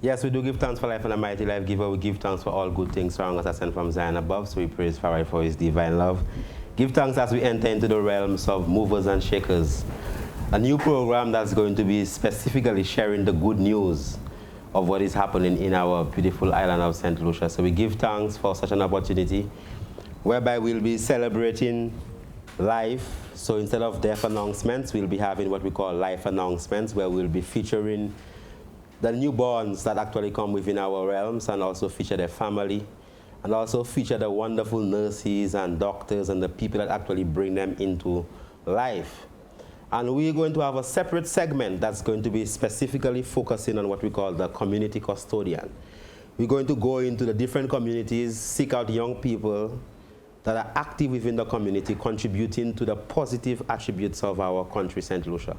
Yes, we do give thanks for life and a mighty life giver. We give thanks for all good things surrounding us as sent from Zion above. So we praise Father for his divine love. Give thanks as we enter into the realms of movers and shakers. A new program that's going to be specifically sharing the good news of what is happening in our beautiful island of St. Lucia. So we give thanks for such an opportunity whereby we'll be celebrating life. So instead of death announcements, we'll be having what we call life announcements, where we'll be featuring the newborns that actually come within our realms, and also feature their family, and also feature the wonderful nurses and doctors and the people that actually bring them into life. And we're going to have a separate segment that's going to be specifically focusing on what we call the community custodian. We're going to go into the different communities, seek out young people that are active within the community, contributing to the positive attributes of our country, St. Lucia.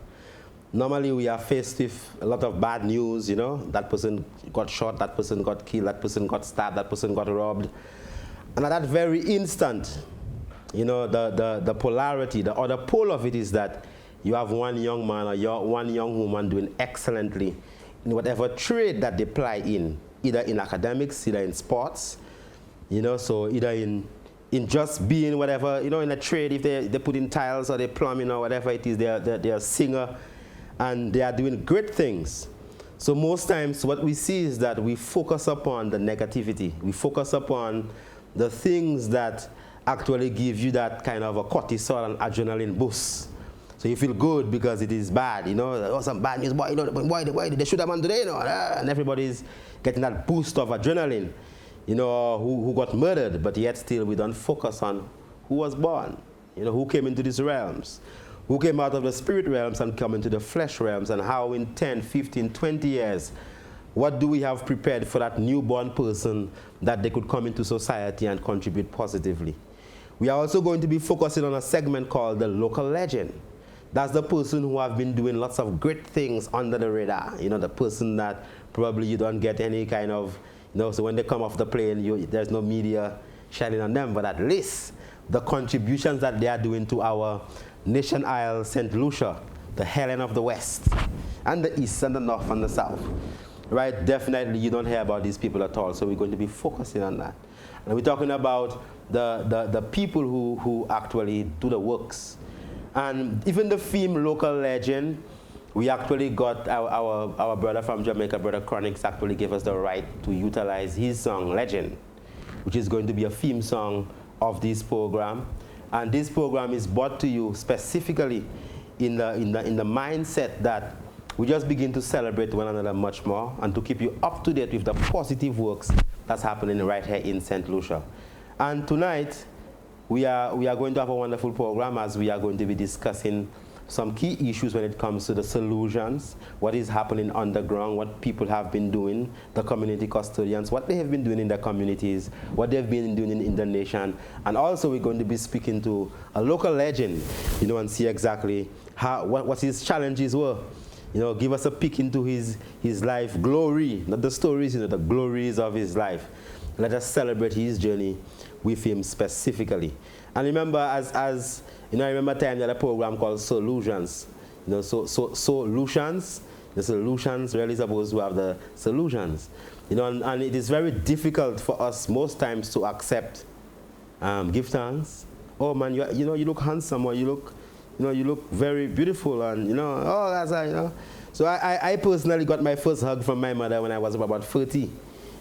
Normally, we are faced with a lot of bad news, you know, that person got shot, that person got killed, that person got stabbed, that person got robbed. And at that very instant, you know, the polarity, the other pole of it is that you have one young man or one young woman doing excellently in whatever trade that they ply in, either in academics, either in sports, you know, so either in just being whatever, you know, in a trade, if they put in tiles or they plumbing or whatever it is, they're a singer, and they are doing great things. So most times what we see is that we focus upon the negativity. We focus upon the things that actually give you that kind of a cortisol and adrenaline boost. So you feel good because it is bad, you know, oh, some bad news, boy, you know, why did they shoot a man today, you know, and everybody's getting that boost of adrenaline, you know, who got murdered, but yet still we don't focus on who was born, you know, who came into these realms, who came out of the spirit realms and come into the flesh realms, and how in 10, 15, 20 years, what do we have prepared for that newborn person that they could come into society and contribute positively. We are also going to be focusing on a segment called the local legend. That's the person who have been doing lots of great things under the radar. You know, the person that probably you don't get any kind of, you know, so when they come off the plane, there's no media shining on them, but at least the contributions that they are doing to our Nation Isle, St. Lucia, the Helen of the West, and the East and the North and the South, right? Definitely you don't hear about these people at all, so we're going to be focusing on that. And we're talking about the people who actually do the works. And even the theme local legend, we actually got our brother from Jamaica, Brother Chronix, actually gave us the right to utilize his song, Legend, which is going to be a theme song of this program. And this program is brought to you specifically in the mindset that we just begin to celebrate one another much more, and to keep you up to date with the positive works that's happening right here in St. Lucia. And tonight, we are going to have a wonderful program, as we are going to be discussing some key issues when it comes to the solutions, what is happening underground, what people have been doing, the community custodians, what they have been doing in their communities, what they've been doing in the nation. And also we're going to be speaking to a local legend, you know, and see exactly what his challenges were. You know, give us a peek into his life glory, not the stories, you know, the glories of his life. Let us celebrate his journey with him specifically. And remember, as you know, I remember time we had a program called Solutions. You know, solutions. The solutions really supposed to have the solutions. You know, and it is very difficult for us most times to accept, give thanks. Oh man, you know, you look handsome, or you look very beautiful, and you know, oh that's you know. So I personally got my first hug from my mother when I was about 30.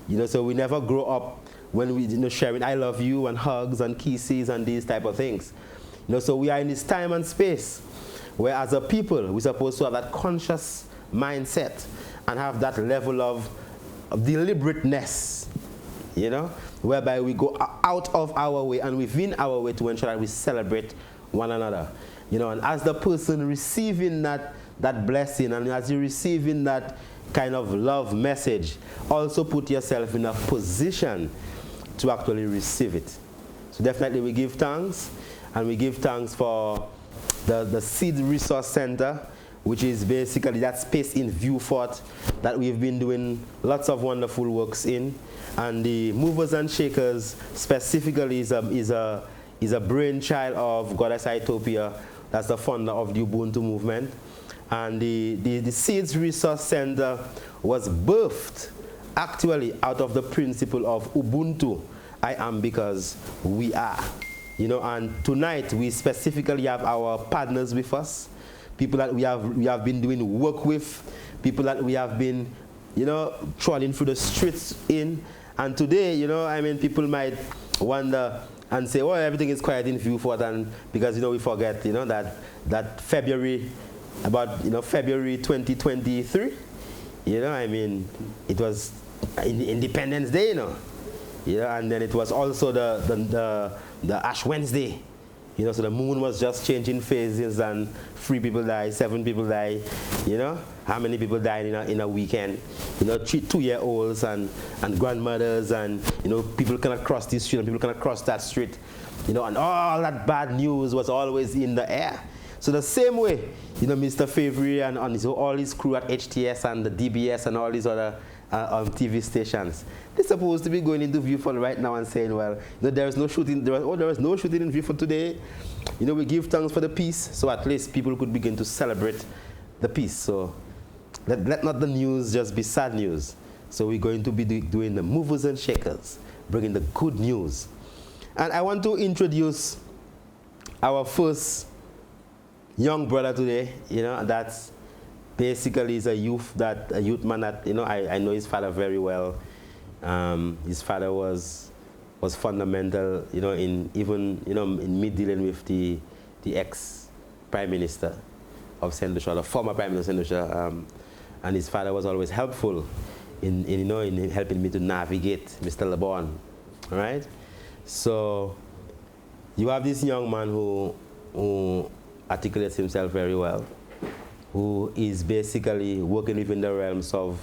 You know, so we never grow up when we, you know, sharing I love you and hugs and kisses and these type of things. You know, so we are in this time and space where as a people we're supposed to have that conscious mindset and have that level of deliberateness, you know, whereby we go out of our way and within our way to ensure that we celebrate one another. You know, and as the person receiving that blessing, and as you're receiving that kind of love message, also put yourself in a position to actually receive it. So definitely we give thanks, and we give thanks for the Seed Resource Center, which is basically that space in Vieux Fort that we've been doing lots of wonderful works in. And the Movers and Shakers specifically is a brainchild of Goddess Itopia. That's the founder of the Ubuntu movement. And the Seeds Resource Center was birthed actually out of the principle of Ubuntu. I am because we are. You know, and tonight we specifically have our partners with us, people that we have been doing work with, people that we have been, you know, trolling through the streets in. And today, you know, I mean, people might wonder and say, oh, everything is quiet in Vieux Fort, and because, you know, we forget, you know, that February, about, you know, February 2023, you know, I mean, it was Independence Day, you know. Yeah, and then it was also the Ash Wednesday, you know, so the moon was just changing phases, and 3 people died, 7 people died, you know. How many people died in a weekend? You know, 2-year-olds and grandmothers, and, you know, people cannot cross this street and people cannot cross that street, you know, and all that bad news was always in the air. So the same way, you know, Mr. Favre and all his crew at HTS and the DBS and all these other TV stations, they're supposed to be going into Vieux Fort right now and saying, well, you know, there is no shooting, there was no shooting in Vieux Fort today. You know, we give thanks for the peace, so at least people could begin to celebrate the peace. So let not the news just be sad news. So we're going to be doing the Movers and Shakers, bringing the good news. And I want to introduce our first young brother today, you know, that's basically is a youth man that, you know, I know his father very well. His father was fundamental, you know, in me dealing with the ex-prime minister of St. Lucia, the former prime minister of St. Lucia, and his father was always helpful in helping me to navigate Mr. LeBon, all right? So you have this young man who articulates himself very well, who is basically working within the realms of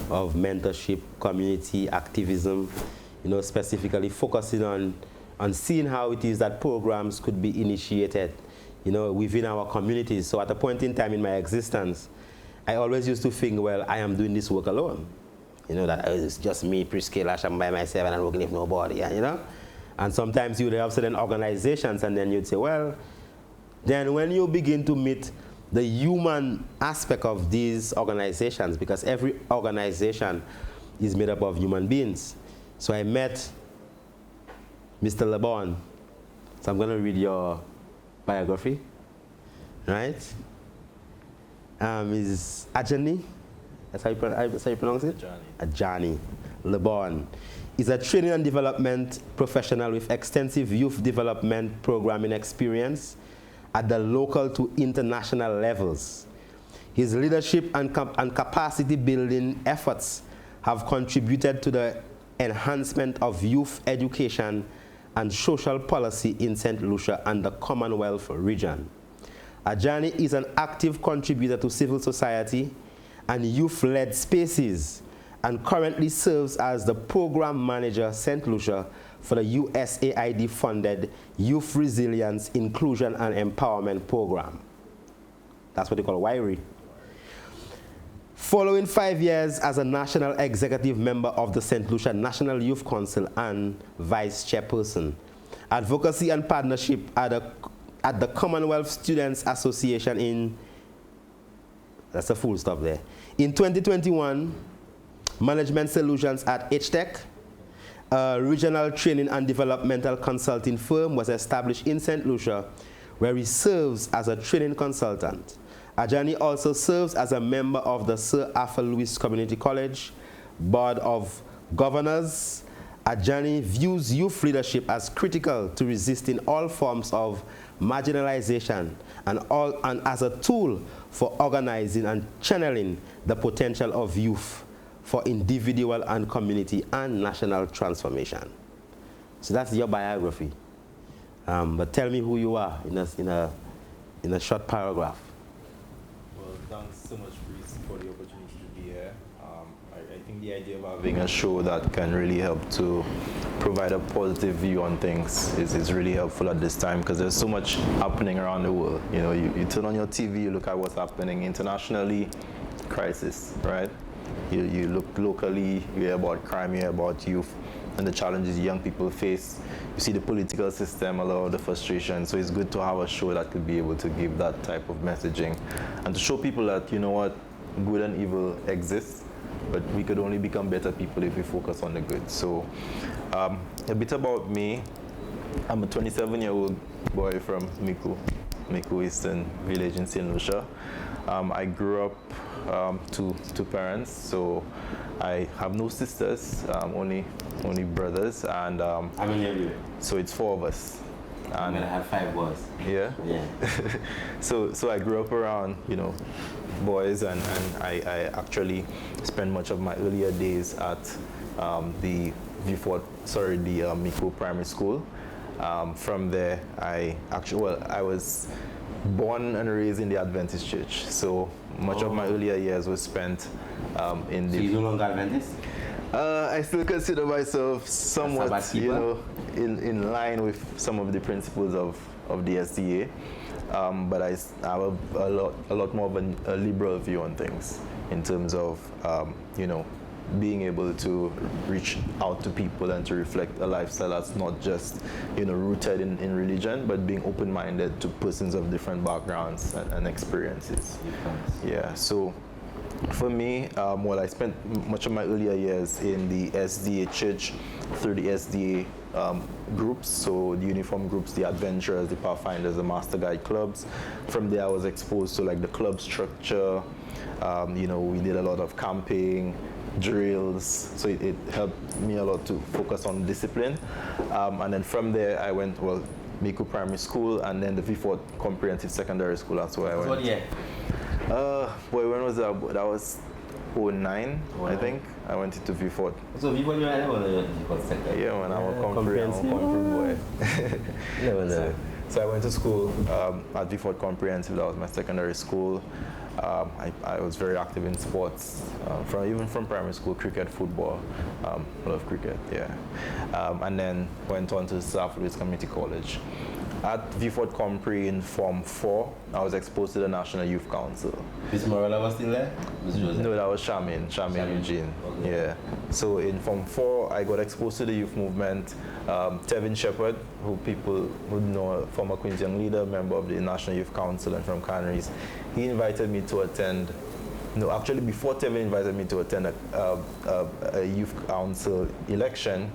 mentorship, community activism, you know, specifically focusing on seeing how it is that programs could be initiated, you know, within our communities. So at a point in time in my existence, I always used to think, well, I am doing this work alone. You know, that it's just me, Priscilla, I'm by myself and I'm working with nobody, you know? And sometimes you would have certain organizations and then you'd say, well, then when you begin to meet the human aspect of these organizations, because every organization is made up of human beings. So I met Mr. LeBon. So I'm going to read your biography, right? Is Ajani, that's how you pronounce it? Ajani LeBon. Is a training and development professional with extensive youth development programming experience at the local to international levels. His leadership and capacity building efforts have contributed to the enhancement of youth education and social policy in St. Lucia and the Commonwealth region. Ajani is an active contributor to civil society and youth-led spaces, and currently serves as the program manager St. Lucia for the USAID-funded Youth Resilience, Inclusion and Empowerment Program. That's what they call WIRE. Following 5 years as a national executive member of the St. Lucia National Youth Council and vice chairperson, advocacy and partnership at the Commonwealth Students Association in, that's a full stop there. In 2021, Management Solutions at HTech, a regional training and developmental consulting firm, was established in St. Lucia, where he serves as a training consultant. Ajani also serves as a member of the Sir Arthur Lewis Community College Board of Governors. Ajani views youth leadership as critical to resisting all forms of marginalization and as a tool for organizing and channeling the potential of youth for individual and community and national transformation. So that's your biography. But tell me who you are in a short paragraph. Well, thanks so much, Reese, for the opportunity to be here. the idea of having a show that can really help to provide a positive view on things is really helpful at this time, because there's so much happening around the world. You know, you turn on your TV, you look at what's happening internationally, crisis, right? You look locally, you hear about crime, you hear about youth and the challenges young people face. You see the political system, a lot of the frustration. So it's good to have a show that could be able to give that type of messaging and to show people that, you know what, good and evil exists, but we could only become better people if we focus on the good. So a bit about me. I'm a 27-year-old boy from Micoud Eastern Village in St. Lucia. I grew up to two parents, so I have no sisters, only brothers, and How many of you? so it's 4 of us. I'm gonna have 5 boys. Yeah. Yeah. So I grew up around, you know, boys, and I actually spent much of my earlier days at the Micoud Primary School. From there, I was born and raised in the Adventist Church. So much of my earlier years was spent in the. So you're no longer Adventist? I still consider myself somewhat, Sabbath you keeper? know, in line with some of the principles of the SDA. But I have a lot more of a liberal view on things in terms of, you know, being able to reach out to people and to reflect a lifestyle that's not just, you know, rooted in religion, but being open-minded to persons of different backgrounds and experiences. Yeah, so for me, I spent much of my earlier years in the SDA church through the SDA groups, so the uniform groups, the adventurers, the pathfinders, the master guide clubs. From there I was exposed to like the club structure. You know, we did a lot of camping, drills, so it helped me a lot to focus on discipline. And then from there I went, Micoud Primary School, and then the Vieux-Fort Comprehensive Secondary School. That's where I went. What year? When was that? That was 2009, I think. I went into Vieux-Fort. So Vieux-Fort, you were Vieux-Fort sector? Yeah, when I'm a comprehensive boy. So I went to school at Vieux-Fort Comprehensive. That was my secondary school. I was very active in sports, even from primary school, cricket, football. Love cricket, yeah. And then went on to South Louis Community College. At Vieux-Fort Compre in Form 4, I was exposed to the National Youth Council. Miss Morella was still there? No, that was Charmaine Eugene. Okay. Yeah. So in Form 4, I got exposed to the youth movement. Tevin Shepherd, who people would know, former Queen's Young leader, member of the National Youth Council and from Canaries, he invited me to attend. No, actually, before Tevin invited me to attend a youth council election,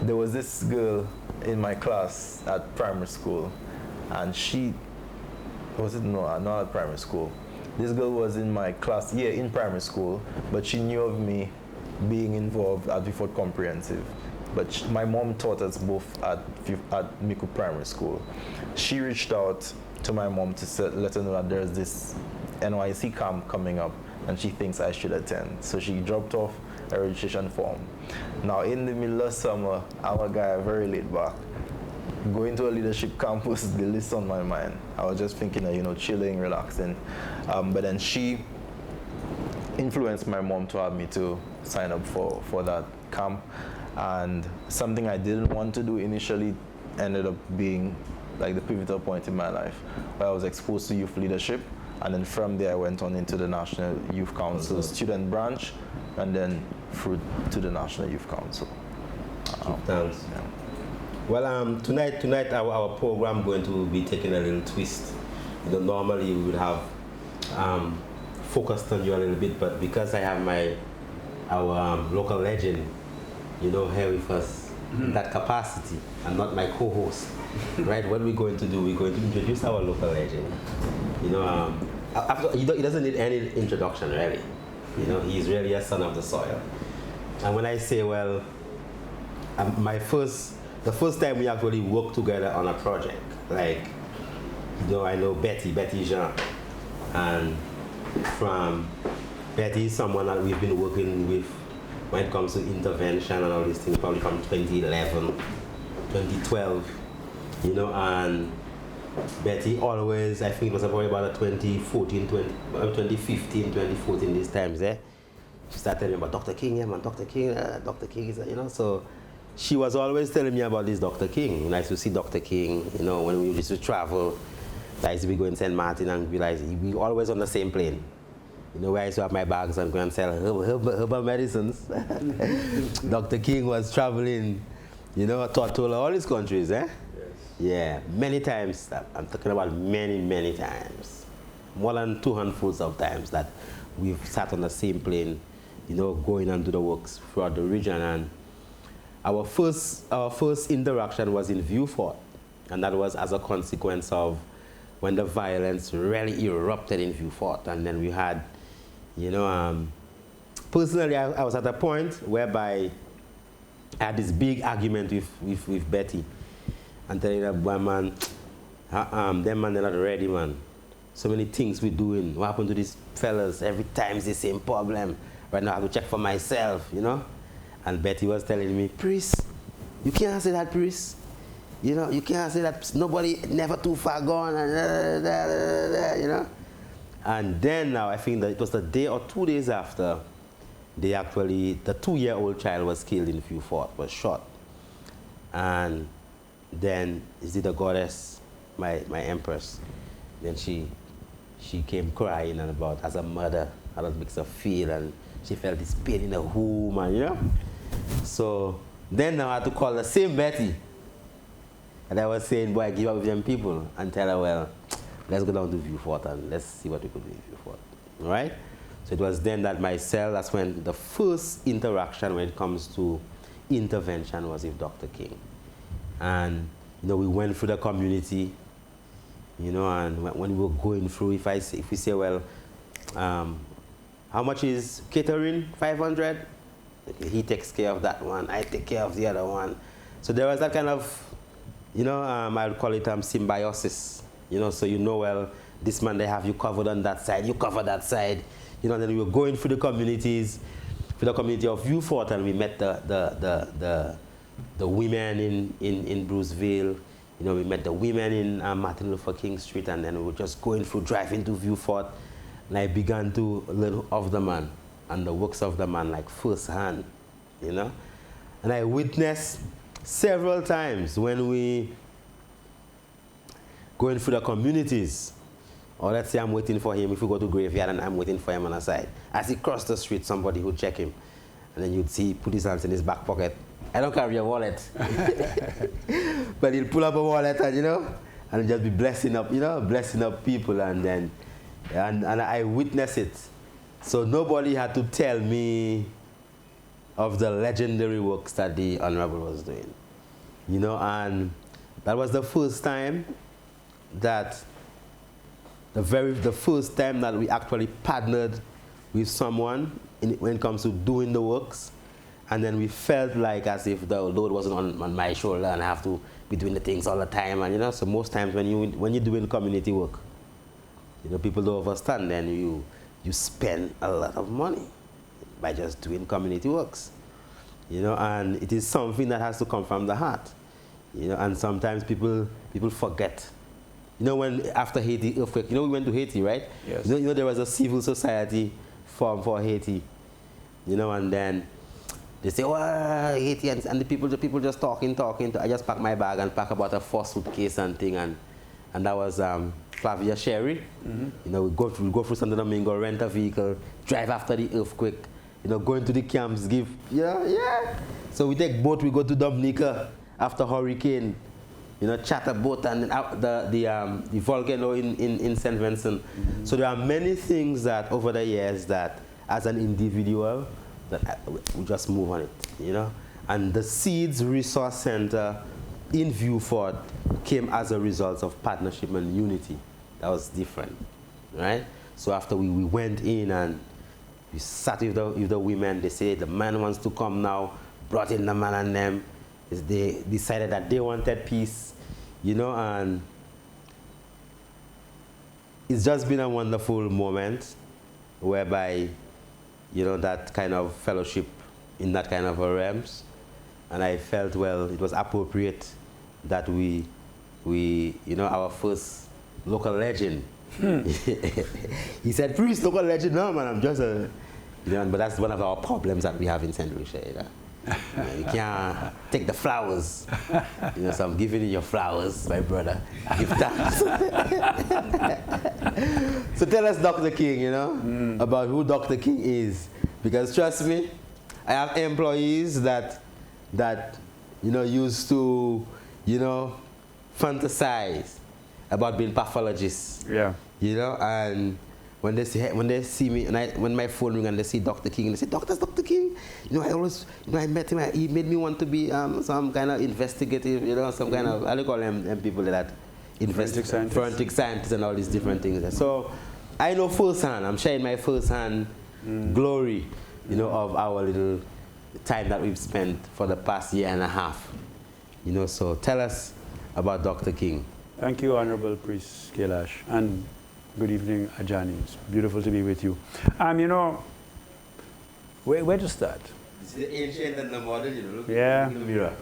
there was this girl in my class at primary school, and not at primary school. This girl was in my class, in primary school, but she knew of me being involved at Vieux-Fort Comprehensive. But my mom taught us both at Micoud Primary School. She reached out to my mom to let her know that there's this NYC camp coming up, and she thinks I should attend. So she dropped off a registration form. Now, in the middle of summer, I'm a guy very laid back. Going to a leadership camp was the least on my mind. I was just thinking of, you know, chilling, relaxing. But then she influenced my mom to have me to sign up for that camp. And something I didn't want to do initially ended up being like the pivotal point in my life, where I was exposed to youth leadership. And then from there, I went on into the National Youth Council student branch, and then through to the National Youth Council. Thanks. Yeah. Well, tonight our program going to be taking a little twist. You know, normally we would have focused on you a little bit, but because I have our local legend, you know, here with us in that capacity, and not my co-host, right? What we're going to do, we're going to introduce our local legend. You know, he doesn't need any introduction, really. You know, he's really a son of the soil. And when I say, well, the first time we actually worked together on a project, like, you know, I know Betty Jean, and from Betty is someone that we've been working with when it comes to intervention and all these things, probably from 2011, 2012, you know, and Betty always, I think it was probably about 2015, 2014, these times there. she started telling me about Dr. King, yeah man, Dr. King, Dr. King is, you know, so she was always telling me about this Dr. King. And I used to see Dr. King, you know, when we used to travel. I used to be going to St. Martin and realize we always on the same plane. You know, where I used to have my bags and go and sell herbal medicines. Dr. King was traveling, you know, Tortola, all these countries, eh? Yes. Yeah, many times. I'm talking about many, many times. More than 200 of times that we've sat on the same plane, you know, going and do the works throughout the region. And our first interaction was in Vieux Fort, and that was as a consequence of when the violence really erupted in Vieux Fort. And then we had, you know, personally, I was at a point whereby I had this big argument with Betty, and telling her, boy, man, them man, they're not ready, man. So many things we're doing. What happened to these fellas? Every time it's the same problem. Right now I have to check for myself, you know? And Betty was telling me, Priest, you can't say that, Priest. You know, you can't say that nobody never too far gone, and you know? And then now, I think that it was the day or 2 days after, the 2-year-old child was killed in Vieux Fort, was shot. And then, is it the goddess, my empress? Then she came crying and about, as a mother, how that makes her feel, and she felt this pain in her womb, and, you know? So then now I had to call the same Betty. And I was saying, boy, give up with them people, and tell her, well, let's go down to Vieux Fort and let's see what we could do in Vieux Fort. All right? So it was then that that's when the first interaction when it comes to intervention was with Dr. King. And, you know, we went through the community, you know, and when we were going through, if we say, well, how much is catering? 500? Okay, he takes care of that one, I take care of the other one. So there was that kind of, you know, I would call it symbiosis. You know, so you know, well, this man, they have you covered on that side, you cover that side. You know, then we were going through the communities, through the community of Vieux Fort, and we met the women in Bruceville. You know, we met the women in Martin Luther King Street, and then we were just going through, driving to Vieux Fort, and I began to learn of the man and the works of the man, like firsthand, you know. And I witnessed several times when we going through the communities, or let's say I'm waiting for him, if we go to graveyard and I'm waiting for him on the side. As he crossed the street, somebody would check him. And then you'd see, put his hands in his back pocket. I don't carry a wallet. But he'll pull up a wallet and, you know, and just be blessing up, you know, blessing up people. And then, and I witnessed it. So nobody had to tell me of the legendary works that the Honorable was doing. You know, and that was the first time that the first time that we actually partnered with someone when it comes to doing the works, and then we felt like as if the load wasn't on my shoulder and I have to be doing the things all the time. And you know, so most times when you're doing community work, you know, people don't understand, then you spend a lot of money by just doing community works. You know, and it is something that has to come from the heart. You know, and sometimes people forget. You know, when after Haiti earthquake, you know, we went to Haiti, right? Yes. You know there was a civil society formed for Haiti. You know, and then they say, oh, Haiti, and the people just talking. I just pack my bag and pack about a 4 suitcase and thing, and that was Flavia Sherry. Mm-hmm. You know, we go through Santo Domingo, rent a vehicle, drive after the earthquake. You know, going to the camps, give, yeah. So we take boat, we go to Dominica after hurricane. You know, charter boat and the volcano in St. Vincent. Mm-hmm. So there are many things that over the years that as an individual that we just move on it, you know. And the Seeds Resource Center in Vieux Fort came as a result of partnership and unity. That was different, right? So after we went in and we sat with the women, they said the man wants to come now, brought in the man and them. They decided that they wanted peace, you know, and it's just been a wonderful moment whereby, you know, that kind of fellowship in that kind of a realms. And I felt, well, it was appropriate that we you know, our first local legend. He said, Priest, local legend? No, man, I'm just a, You know, but that's one of our problems that we have in St. Lucia. You know? You can't take the flowers. You know, so I'm giving you your flowers, my brother. Give thanks. So tell us, Dr. King, you know, about who Dr. King is. Because trust me, I have employees that you know, used to, you know, fantasize about being pathologists. Yeah. You know, and when they see me, and when my phone rings and they see Dr. King, they say, Dr. King. You know, I met him. He made me want to be some kind of investigative, you know, some kind of, I call them people that investigate, forensic scientists and all these different things. So I know firsthand. I'm sharing my firsthand glory, you know, of our little time that we've spent for the past year and a half. You know, so tell us about Dr. King. Thank you, Honorable Priest Kailash, and good evening, Ajani. It's beautiful to be with you. You know, where to start? It's the ancient and the modern, you know. Look Yeah. in the mirror.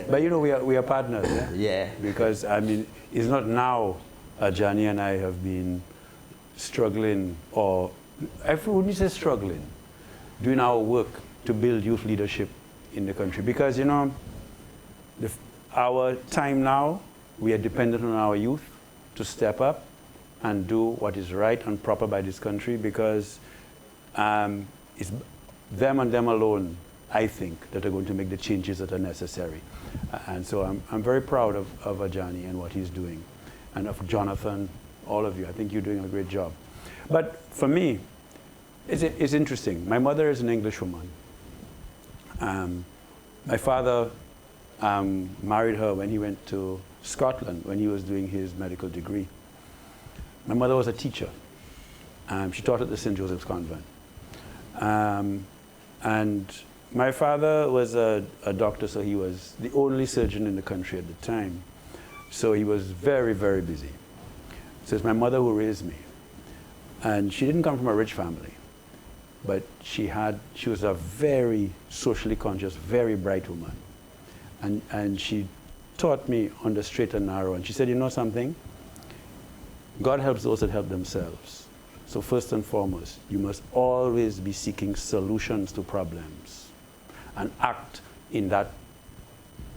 But you know, we are partners, yeah? Yeah. Because, I mean, it's not now Ajani and I have been struggling, or I wouldn't say struggling, doing our work to build youth leadership in the country. Because, you know, our time now, we are dependent on our youth to step up and do what is right and proper by this country, because it's them and them alone, I think, that are going to make the changes that are necessary. And so I'm very proud of Ajani and what he's doing, and of Jonathan, all of you. I think you're doing a great job. But for me, it's interesting. My mother is an English woman. My father married her when he went to Scotland when he was doing his medical degree. My mother was a teacher. She taught at the St. Joseph's Convent. And my father was a doctor, so he was the only surgeon in the country at the time. So he was very, very busy. So it's my mother who raised me. And she didn't come from a rich family, but she was a very socially conscious, very bright woman. And she taught me on the straight and narrow. And she said, you know something? God helps those that help themselves. So first and foremost, you must always be seeking solutions to problems and act in that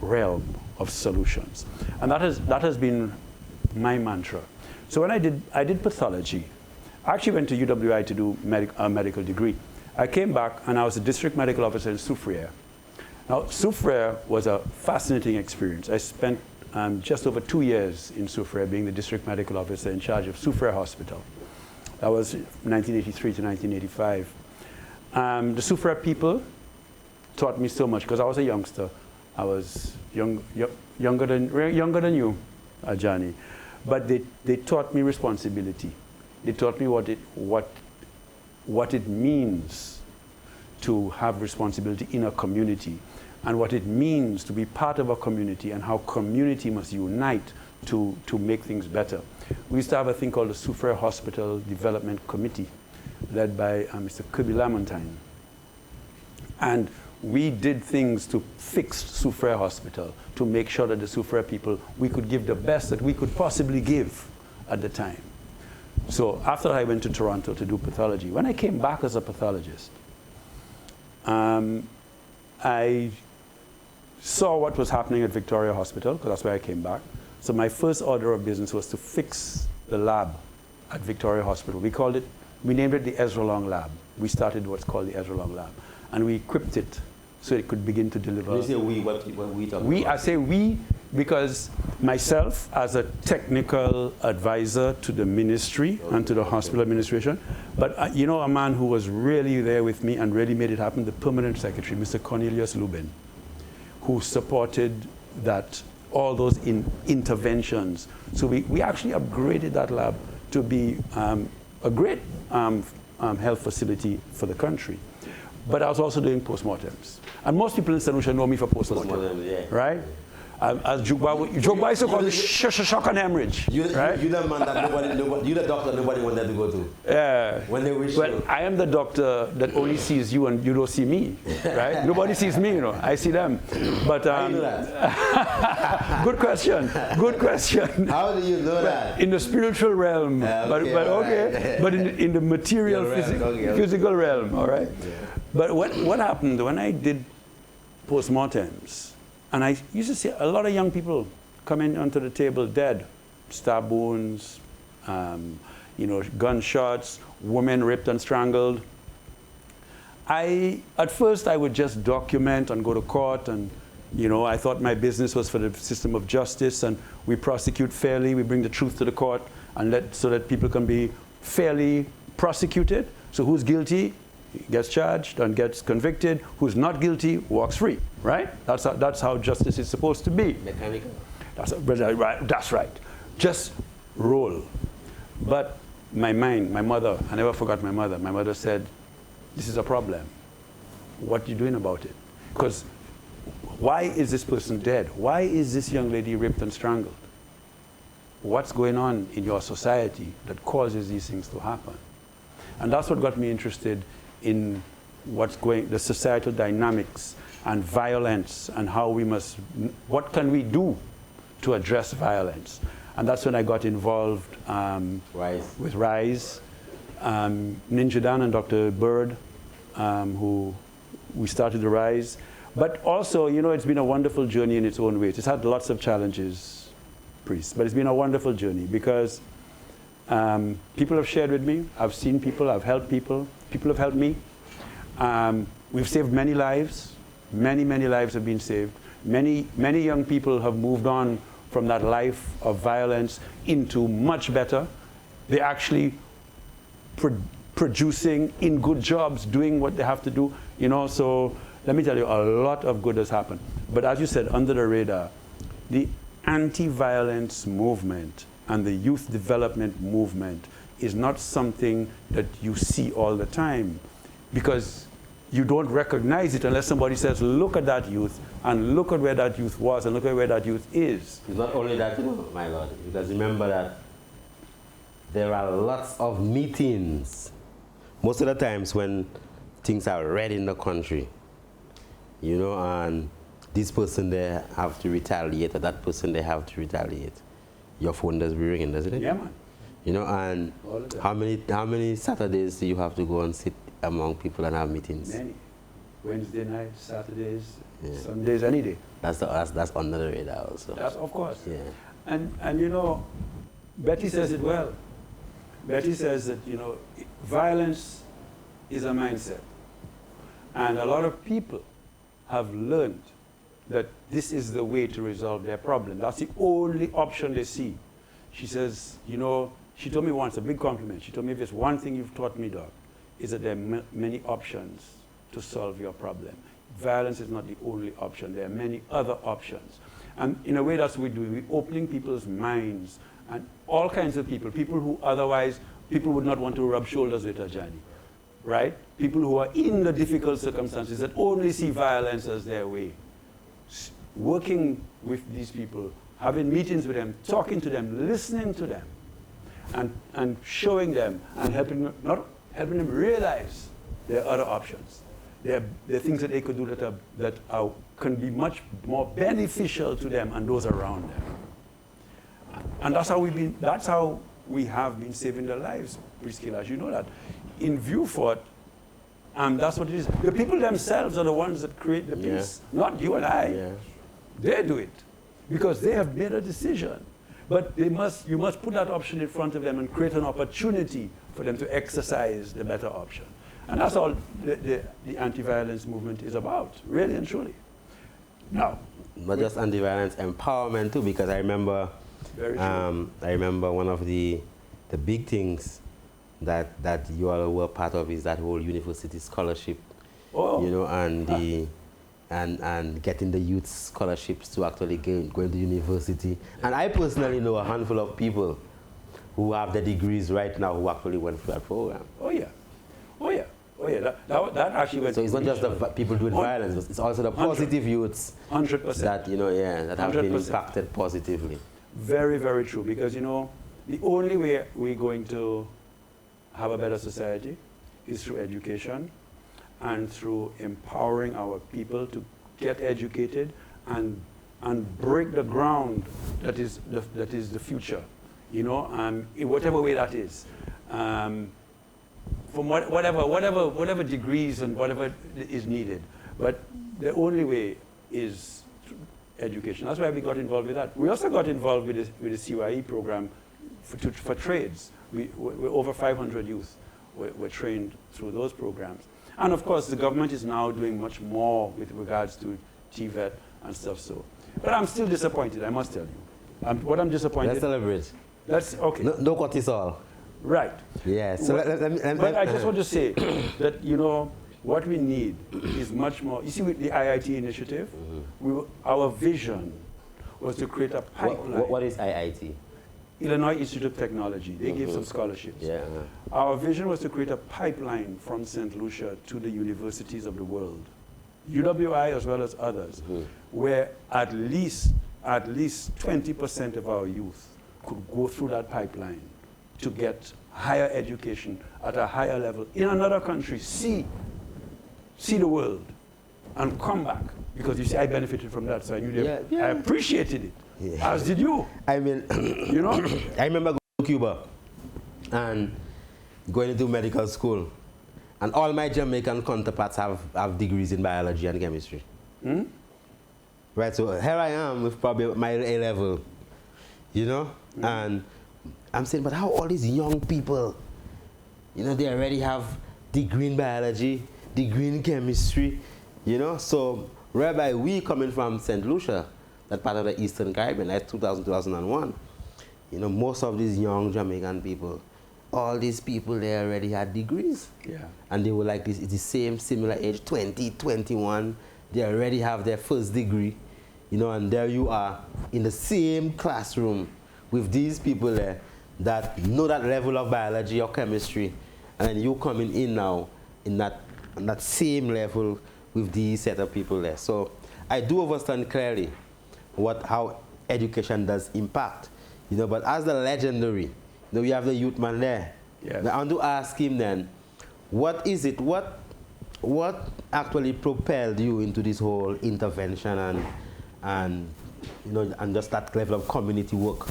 realm of solutions. And that has been my mantra. So when I did pathology, I actually went to UWI to do a medical degree. I came back and I was a district medical officer in Soufrière. Now, Soufrière was a fascinating experience. I spent just over 2 years in Soufrière being the district medical officer in charge of Soufrière Hospital. That was 1983 to 1985. The Soufrière people taught me so much because I was a youngster. I was younger than you, Ajani. But they taught me responsibility. They taught me what it means to have responsibility in a community, and what it means to be part of a community, and how community must unite to make things better. We used to have a thing called the Soufrière Hospital Development Committee, led by Mr. Kirby Lamontagne. And we did things to fix Soufrière Hospital, to make sure that the Soufrière people, we could give the best that we could possibly give at the time. So after I went to Toronto to do pathology, when I came back as a pathologist, I saw what was happening at Victoria Hospital, because that's where I came back. So my first order of business was to fix the lab at Victoria Hospital. We named it the Ezra Long Lab. We started what's called the Ezra Long Lab. And we equipped it so it could begin to deliver. When you say we, what we talking about? I say we because myself, as a technical advisor to the ministry and to the hospital administration, but you know, a man who was really there with me and really made it happen, the permanent secretary, Mr. Cornelius Lubin, who supported all those interventions. So we actually upgraded that lab to be a great health facility for the country. But I was also doing postmortems. And most people in St. Lucia know me for postmortem, yeah. right? As Jogba used to call me shock and hemorrhage. Right? You're the man that you're the doctor nobody wanted to go to. Yeah. When they wish Well, you. I am the doctor that only sees you and you don't see me, right? Nobody sees me, you know. I see them. But How do you know that? good question. Good question. How do you know that? In the spiritual realm, but in the material, physical realm, all right? Yeah. But what happened when I did postmortems, and I used to see a lot of young people coming onto the table dead, stab wounds, you know, gunshots, women raped and strangled. At first I would just document and go to court, and you know, I thought my business was for the system of justice, and we prosecute fairly, we bring the truth to the court, and so that people can be fairly prosecuted. So who's guilty gets charged and gets convicted. Who's not guilty walks free, right? That's how justice is supposed to be. Mechanical. That's right. Just roll. But my mother, I never forgot my mother. My mother said, this is a problem. What are you doing about it? Because why is this person dead? Why is this young lady raped and strangled? What's going on in your society that causes these things to happen? And that's what got me interested in the societal dynamics and violence, and what can we do to address violence? And that's when I got involved with RISE. Ninja Dan and Dr. Bird, who we started the RISE. But also, you know, it's been a wonderful journey in its own way. It's had lots of challenges, Priest, but it's been a wonderful journey because people have shared with me. I've seen people, I've helped people. People have helped me. We've saved many lives. Many lives have been saved. Many young people have moved on from that life of violence into much better. They're actually producing in good jobs, doing what they have to do. You know, so let me tell you, a lot of good has happened. But as you said, under the radar, the anti-violence movement and the youth development movement is not something that you see all the time, because you don't recognize it unless somebody says, look at that youth, and look at where that youth was, and look at where that youth is. It's not only that, you know, my Lord, because remember that there are lots of meetings. Most of the times when things are red in the country, you know, and this person they have to retaliate, or that person they have to retaliate, your phone does be ringing, doesn't it? Yeah, man. You know, and how many Saturdays do you have to go and sit among people and have meetings? Many. Wednesday nights, Saturdays, Sundays, any day. That's under the radar also. That's, of course. Yeah. And you know, Betty says it well. Betty says that, you know, violence is a mindset. And a lot of people have learned that this is the way to resolve their problem. That's the only option they see. She says, you know, she told me once, a big compliment, she told me, if there's one thing you've taught me, Doc, is that there are many options to solve your problem. Violence is not the only option. There are many other options. And in a way, that's what we do. We're opening people's minds, and all kinds of people who otherwise, people would not want to rub shoulders with Ajani, right? People who are in the difficult circumstances that only see violence as their way. Working with these people, having meetings with them, talking to them, listening to them, and showing them and helping them realize there are other options. There are things that they could do that can be much more beneficial to them and those around them. And that's how we have been saving their lives, Priscilla, as you know that. In Viewfort, that's what it is. The people themselves are the ones that create the peace, not you and I. Yeah. They do it because they have made a decision. But you must put that option in front of them and create an opportunity for them to exercise the better option. And that's all the anti-violence movement is about, really and truly. Now, not just anti-violence, empowerment too, because I remember one of the big things that you all were part of is that whole university scholarship, you know, and getting the youth scholarships to actually go to university. And I personally know a handful of people who have the degrees right now who actually went through that program. Oh yeah. Oh yeah, that actually went. So it's not just the people doing violence, but it's also the positive youths 100%. that, that have been 100%. impacted positively. Very, very true. Because, the only way we're going to have a better society is through education and through empowering our people to get educated and break the ground that is the future, in whatever way that is. From whatever degrees and whatever is needed. But the only way is education. That's why we got involved with that. We also got involved with the CYE program for trades. We're over 500 youth were trained through those programs. And of course, the government is now doing much more with regards to TVET and stuff. So, but I'm still disappointed, I must tell you. What I'm disappointed. Let's celebrate. That's okay. No cortisol. Right. Yeah. So but I just want to say that, what we need is much more. You see, with the IIT initiative, our vision was to create a pipeline. What is IIT? Illinois Institute of Technology. They gave some scholarships. Yeah. Our vision was to create a pipeline from St. Lucia to the universities of the world, UWI as well as others, where at least 20% of our youth could go through that pipeline to get higher education at a higher level in another country, see the world, and come back. Because you see, I benefited from that, so I knew I appreciated it. Yeah. As did you. I mean, I remember going to Cuba and going into medical school, and all my Jamaican counterparts have degrees in biology and chemistry. Right, so here I am with probably my A level, and I'm saying, but how all these young people, they already have degree in biology, degree in chemistry, so whereby we coming from St. Lucia, that part of the Eastern Caribbean, like 2000, 2001, most of these young Jamaican people, all these people, they already had degrees. Yeah. And they were like this, it's the same, similar age, 20, 21, they already have their first degree, and there you are in the same classroom with these people there that know that level of biology or chemistry, and then you coming in now in that same level with these set of people there. So I do understand clearly how education does impact, but as the legendary, we have the youth man there. Yes. Now I want to ask him then, what is it, what actually propelled you into this whole intervention and just that level of community work?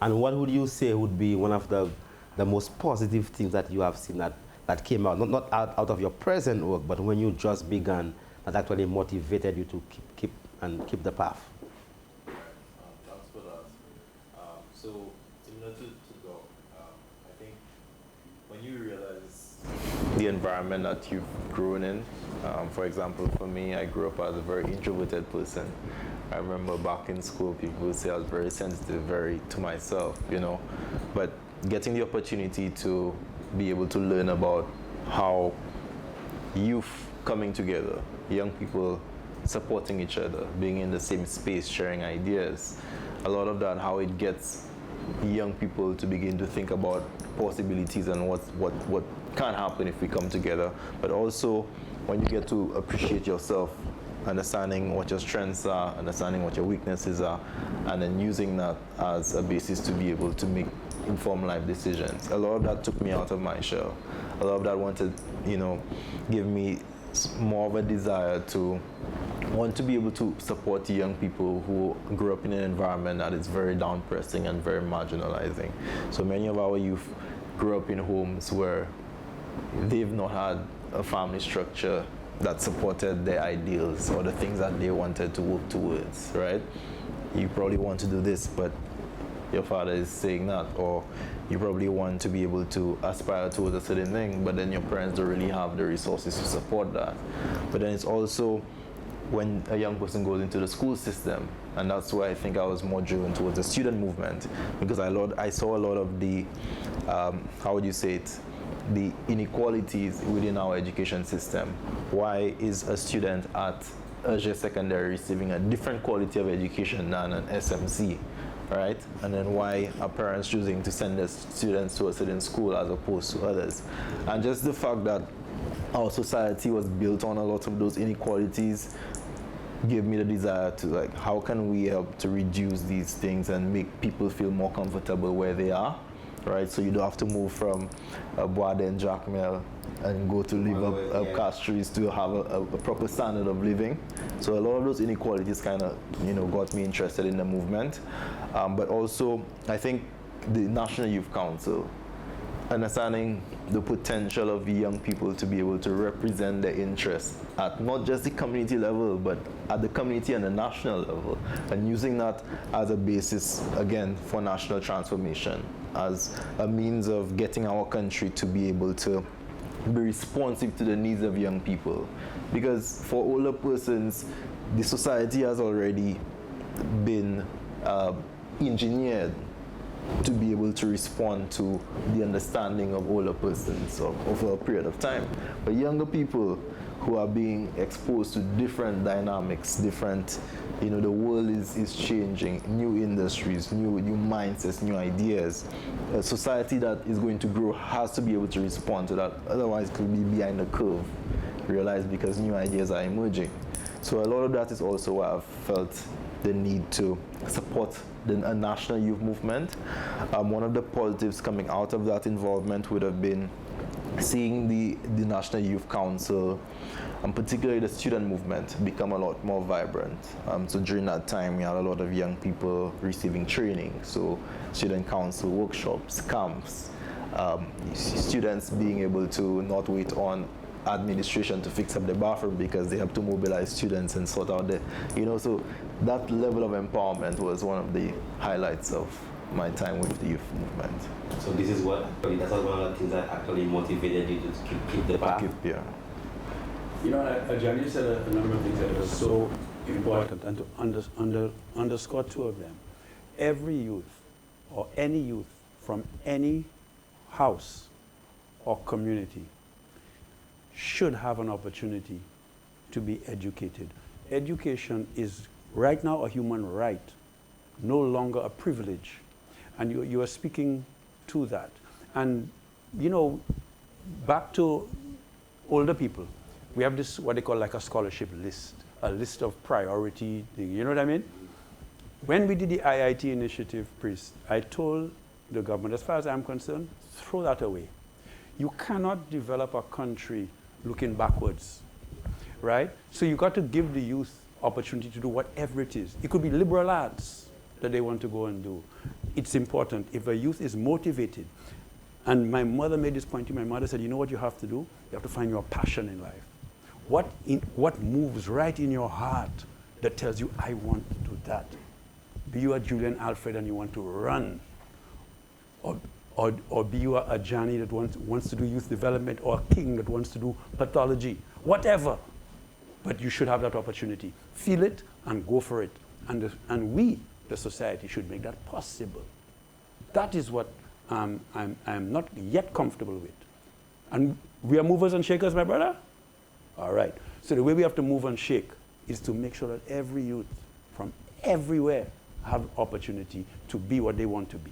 And what would you say would be one of the most positive things that you have seen that came out, not out of your present work, but when you just began, that actually motivated you to keep the path? Thanks for that. So similar to Doc, I think when you realize the environment that you've grown in, for example, for me, I grew up as a very introverted person. I remember back in school, people would say I was very sensitive, very to myself, But getting the opportunity to be able to learn about how youth coming together, young people supporting each other, being in the same space, sharing ideas, a lot of that, how it gets young people to begin to think about possibilities and what can happen if we come together, but also when you get to appreciate yourself, understanding what your strengths are, understanding what your weaknesses are, and then using that as a basis to be able to make informed life decisions. A lot of that took me out of my shell. A lot of that wanted, give me more of a desire to want to be able to support young people who grew up in an environment that is very down-pressing and very marginalizing. So many of our youth grew up in homes where they've not had a family structure that supported their ideals or the things that they wanted to work towards, right? You probably want to do this, but your father is saying that, or you probably want to be able to aspire towards a certain thing, but then your parents don't really have the resources to support that. But then it's also when a young person goes into the school system, and that's why I think I was more driven towards the student movement, because I saw a lot of the, how would you say it, the inequalities within our education system. Why is a student at Urgent Secondary receiving a different quality of education than an SMC, right? And then why are parents choosing to send their students to a certain school as opposed to others? And just the fact that our society was built on a lot of those inequalities, gave me the desire to, like, how can we help to reduce these things and make people feel more comfortable where they are, right? So you don't have to move from Bois and Jacmel and go to live up Castries to have a proper standard of living. So a lot of those inequalities kind of, got me interested in the movement. But also, I think the National Youth Council, understanding the potential of young people to be able to represent their interests at not just the community level, but at the community and the national level, and using that as a basis, again, for national transformation, as a means of getting our country to be able to be responsive to the needs of young people. Because for older persons, the society has already been engineered to be able to respond to the understanding of older persons over a period of time. But younger people who are being exposed to different dynamics, the world is changing, new industries, new mindsets, new ideas. A society that is going to grow has to be able to respond to that, otherwise it could be behind the curve, realize, because new ideas are emerging. So a lot of that is also why I've felt the need to support a national youth movement. One of the positives coming out of that involvement would have been seeing the National Youth Council, and particularly the student movement, become a lot more vibrant. So during that time, we had a lot of young people receiving training, so student council workshops, camps, students being able to not wait on administration to fix up the bathroom because they have to mobilize students and sort out so that level of empowerment was one of the highlights of my time with the youth movement. So this is that's one of the things that actually motivated you to keep the path? Johnny said a number of things that were so important, and to underscore two of them. Every youth, or any youth from any house or community, should have an opportunity to be educated. Education is right now a human right, no longer a privilege. And you are speaking to that. And, back to older people, we have this, what they call like a scholarship list, a list of priority things, you know what I mean? When we did the IIT initiative, Priest, I told the government, as far as I'm concerned, throw that away. You cannot develop a country looking backwards, right? So you got to give the youth opportunity to do whatever it is. It could be liberal arts that they want to go and do. It's important. If a youth is motivated, and my mother made this point to me, my mother said, you know what you have to do? You have to find your passion in life. What moves right in your heart that tells you, I want to do that? Be you a Julian Alfred and you want to run, or be you a Johnny that wants to do youth development, or a King that wants to do pathology, whatever. But you should have that opportunity. Feel it and go for it. And we, the society, should make that possible. That is what I'm not yet comfortable with. And we are movers and shakers, my brother? All right. So the way we have to move and shake is to make sure that every youth from everywhere have opportunity to be what they want to be.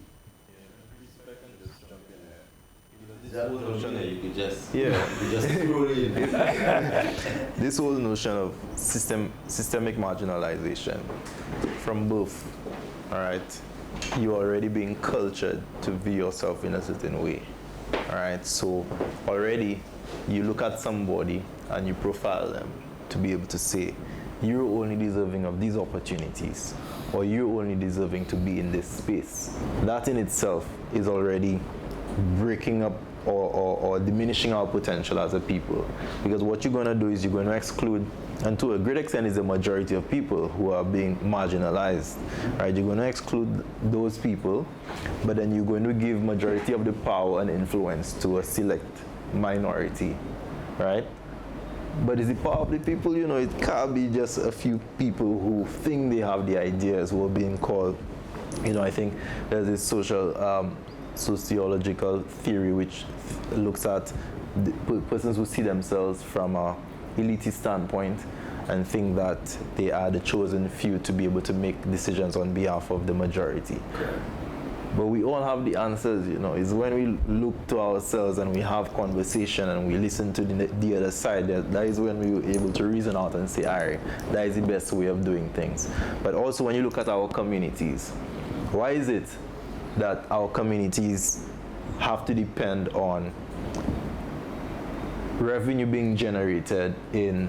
This whole notion of systemic marginalization from birth, all right? You're already being cultured to view yourself in a certain way, all right? So already you look at somebody and you profile them to be able to say, you're only deserving of these opportunities, or you're only deserving to be in this space. That in itself is already breaking up or diminishing our potential as a people. Because what you're going to do is you're going to exclude, and to a great extent is the majority of people who are being marginalized, right? You're going to exclude those people, but then you're going to give majority of the power and influence to a select minority, right? But is it power of the people? It can't be just a few people who think they have the ideas who are being called. I think there's this sociological theory which looks at the persons who see themselves from a elitist standpoint and think that they are the chosen few to be able to make decisions on behalf of the majority. But we all have the answers, you know. It's when we look to ourselves and we have conversation and we listen to the other side, that is when we were able to reason out and say, all right, that is the best way of doing things. But also when you look at our communities, why is it that our communities have to depend on revenue being generated in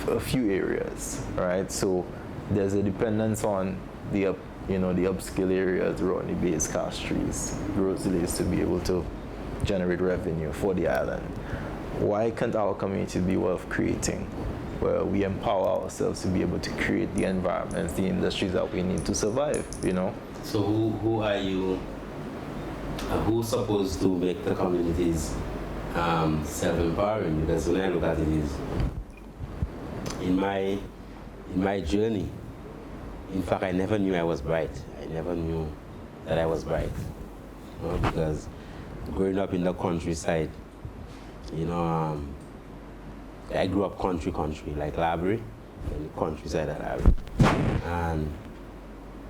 a few areas, right? So there's a dependence on the upscale areas, Rodney Bays, Castries, Roselys, to be able to generate revenue for the island. Why can't our community be worth creating, where we empower ourselves to be able to create the environments, the industries that we need to survive, you know? So who are you, who's supposed to make the communities self-empowering? Because when I look at it, is in my journey, in fact, I never knew I was bright. I never knew that I was bright, you know, because growing up in the countryside, you know, I grew up country, like Labrie, in the countryside of Labrie. And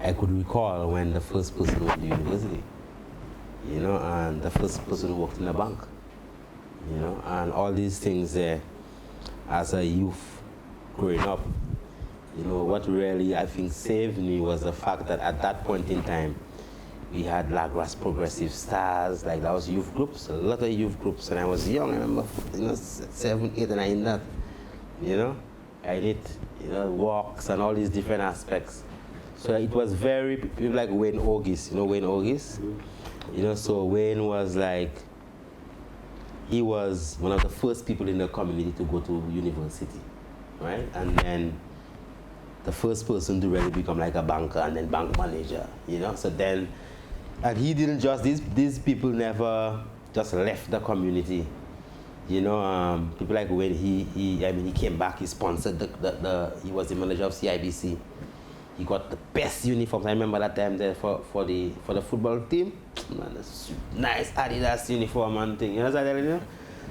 I could recall when the first person went to university, you know, and the first person who worked in a bank, you know, and all these things there as a youth growing up. You know, what really, I think, saved me was the fact that at that point in time, we had Lagras Progressive Stars, like those youth groups, a lot of youth groups, and I was young, I remember, you know, 7, 8, and 9, that, you know, I did, you know, walks and all these different aspects. So it was very, people like Wayne August, you know Wayne August? You know, so Wayne was like, he was one of the first people in the community to go to university, right? And then the first person to really become like a banker and then bank manager, you know? So then, and he didn't just, these people never just left the community. You know, people like when he came back, he sponsored he was the manager of CIBC. He got the best uniforms. I remember that time there for the football team. Man, nice Adidas uniform and thing, you know what I'm telling you?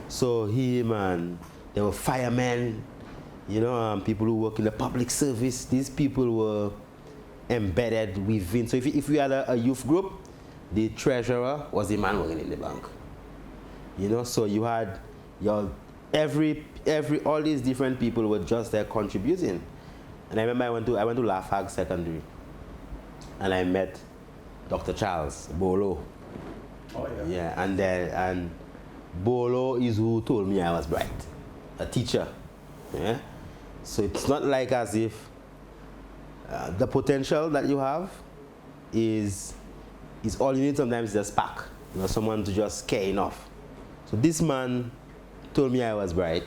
So there were firemen, you know, people who work in the public service. These people were embedded within. So if you had a youth group, the treasurer was the man working in the bank. You know, so you had all these different people were just there contributing. And I remember I went to Lafargue Secondary, and I met Dr. Charles Bolo. Oh yeah. Yeah, and Bolo is who told me I was bright, a teacher. Yeah. So it's not like as if the potential that you have is all you need. Sometimes is a spark, you know, someone to just care enough. So this man told me I was bright.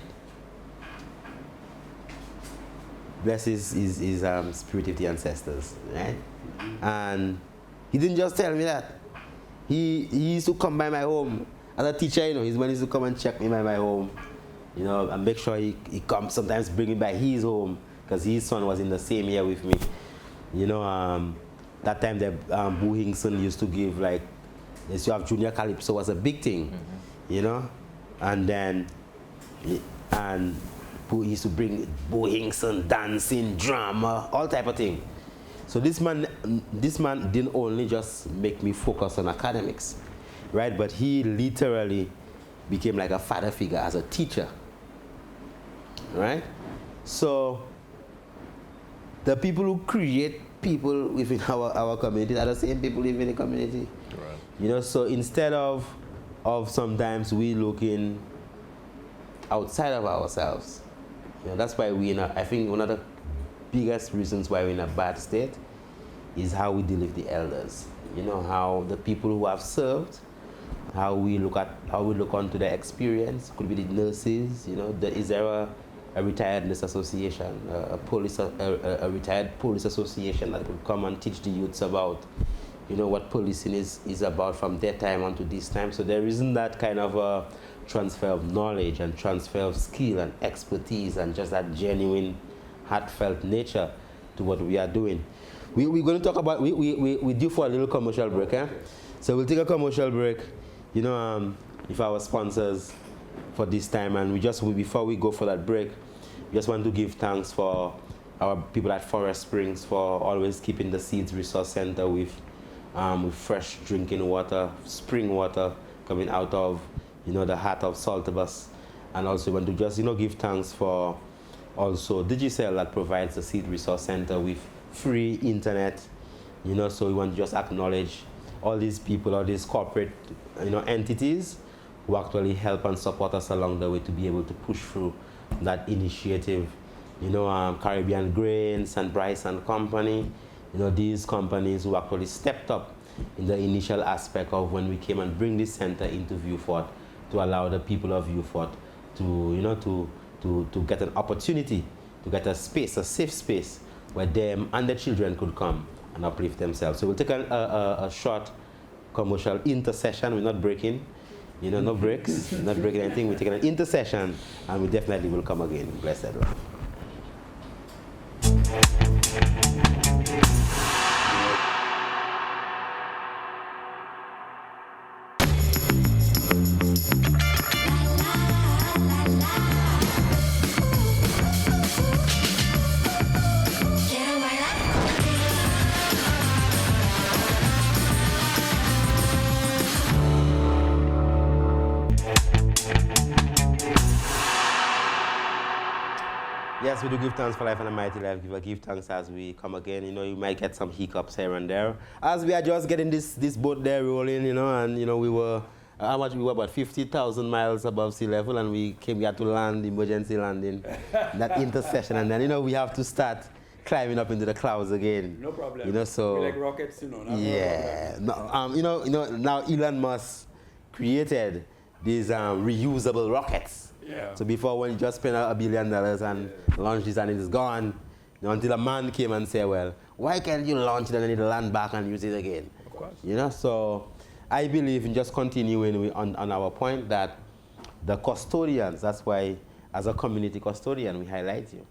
Bless his spirit of the ancestors, right? And he didn't just tell me that. He used to come by my home as a teacher. You know, his man used to come and check me by my home. You know, and make sure he comes, sometimes bring me by his home, because his son was in the same year with me. You know, that time that Boo Hinkson used to give, like, they used to have Junior Calypso was a big thing, you know? And then, Boo used to bring Boo Hinkson, dancing, drama, all type of thing. So this man didn't only just make me focus on academics, right? But he literally became like a father figure as a teacher. Right? So the people who create people within our community are the same people within the community. Right. You know, so instead of sometimes we looking outside of ourselves, you know, that's why I think one of the biggest reasons why we're in a bad state is how we deal with the elders. You know, how the people who have served, how we look onto their experience. Could be the nurses, you know, is there a retired nurse association, a retired police association that could come and teach the youths about, you know, what policing is about from their time onto this time. So there isn't that kind of a transfer of knowledge and transfer of skill and expertise and just that genuine, heartfelt nature to what we are doing. We're going to talk about, we due for a little commercial break, eh? So we'll take a commercial break, you know, if our sponsors for this time, and before we go for that break, we just want to give thanks for our people at Forest Springs for always keeping the Seeds Resource Center with with fresh drinking water, spring water coming out of, the heart of Saltibus. And also we want to just, give thanks for also Digicel that provides the Seed Resource Center with free internet, so we want to just acknowledge all these people, all these corporate, entities who actually help and support us along the way to be able to push through that initiative. Caribbean Grains and Bryce and Company, these companies who actually stepped up in the initial aspect of when we came and bring this center into Vieux Fort to allow the people of Vieux Fort to, to get an opportunity, to get a space, a safe space where them and their children could come and uplift themselves. So we'll take a short commercial intercession. We're not breaking, no breaks, not breaking anything. We're taking an intercession and we definitely will come again. Blessed Lord. Yes, we do give thanks for Life and a Mighty Life. Give thanks as we come again. You might get some hiccups here and there. As we are just getting this boat there rolling, and we were, how much? We were about 50,000 miles above sea level, and we had to land, emergency landing, that intercession, and then, we have to start climbing up into the clouds again. No problem. So. We like rockets, Yeah. No, now Elon Musk created these reusable rockets. Yeah. So before, when you just spend $1 billion and launch this and it's gone, until a man came and said, well, why can't you launch it and then it land back and use it again? Of course. So I believe in just continuing on our point that the custodians, that's why as a community custodian we highlight you,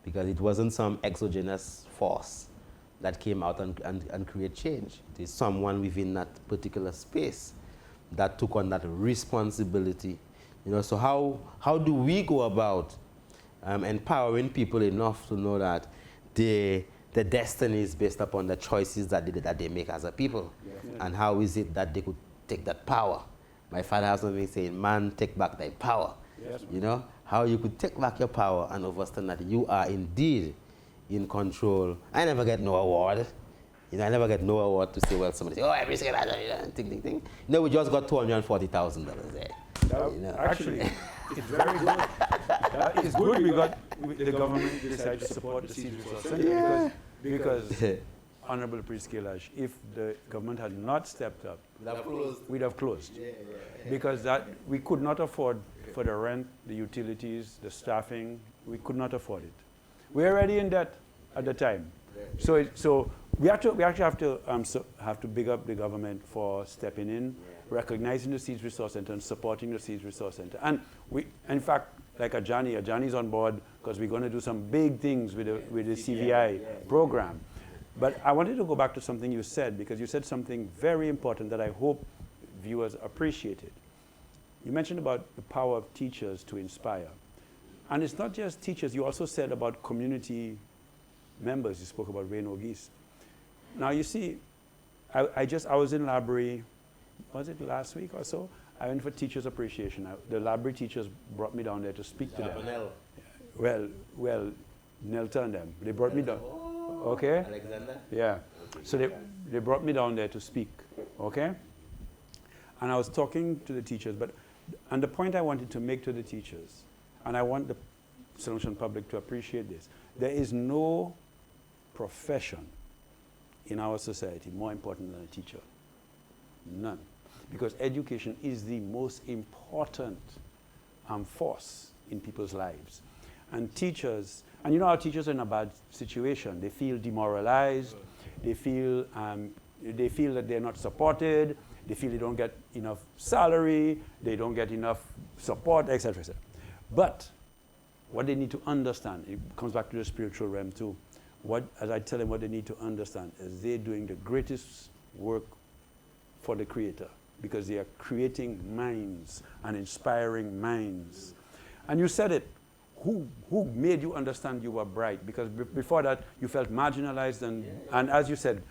because it wasn't some exogenous force that came out and create change. It is someone within that particular space that took on that responsibility. So how do we go about empowering people enough to know that their destiny is based upon the choices that they make as a people? Yeah. And how is it that they could take that power? My father has something saying, man, take back thy power. Yes. How you could take back your power and understand that you are indeed in control. I never get no award. I never get no award to say, well, somebody say, oh, every single thing. We just got $240,000 there. Actually, it's very good. It's good the government decided to support the Seed Resource Center because Honorable Priest Kailash, if the government had not stepped up, we'd have closed. Because we could not afford for the rent, the utilities, the staffing. We could not afford it. We were already in debt at the time. So we actually have to big up the government for stepping in, recognizing the Seeds Resource Center and supporting the Seeds Resource Center. And in fact, like Ajani's on board because we're going to do some big things with the CVI program. But I wanted to go back to something you said, because you said something very important that I hope viewers appreciated. You mentioned about the power of teachers to inspire. And it's not just teachers. You also said about community members. You spoke about Rain Ogis. Now, you see, I was in library, was it last week or so? I went for Teachers Appreciation. The library teachers brought me down there to speak to them. Well, Nelta and them. They brought me down. Okay? Alexander? Yeah. So they brought me down there to speak. Okay? And I was talking to the teachers, and the point I wanted to make to the teachers, and I want the St. public to appreciate this, there is no profession in our society more important than a teacher. None. Because education is the most important force in people's lives. And teachers, and you know how teachers are in a bad situation. They feel demoralized. They feel that they're not supported. They feel they don't get enough salary. They don't get enough support, etc., etc. But what they need to understand, it comes back to the spiritual realm too. As I tell them, what they need to understand is they're doing the greatest work for the Creator, because they are creating minds and inspiring minds. And you said it. Who made you understand you were bright? Because before that, you felt marginalized, and as you said,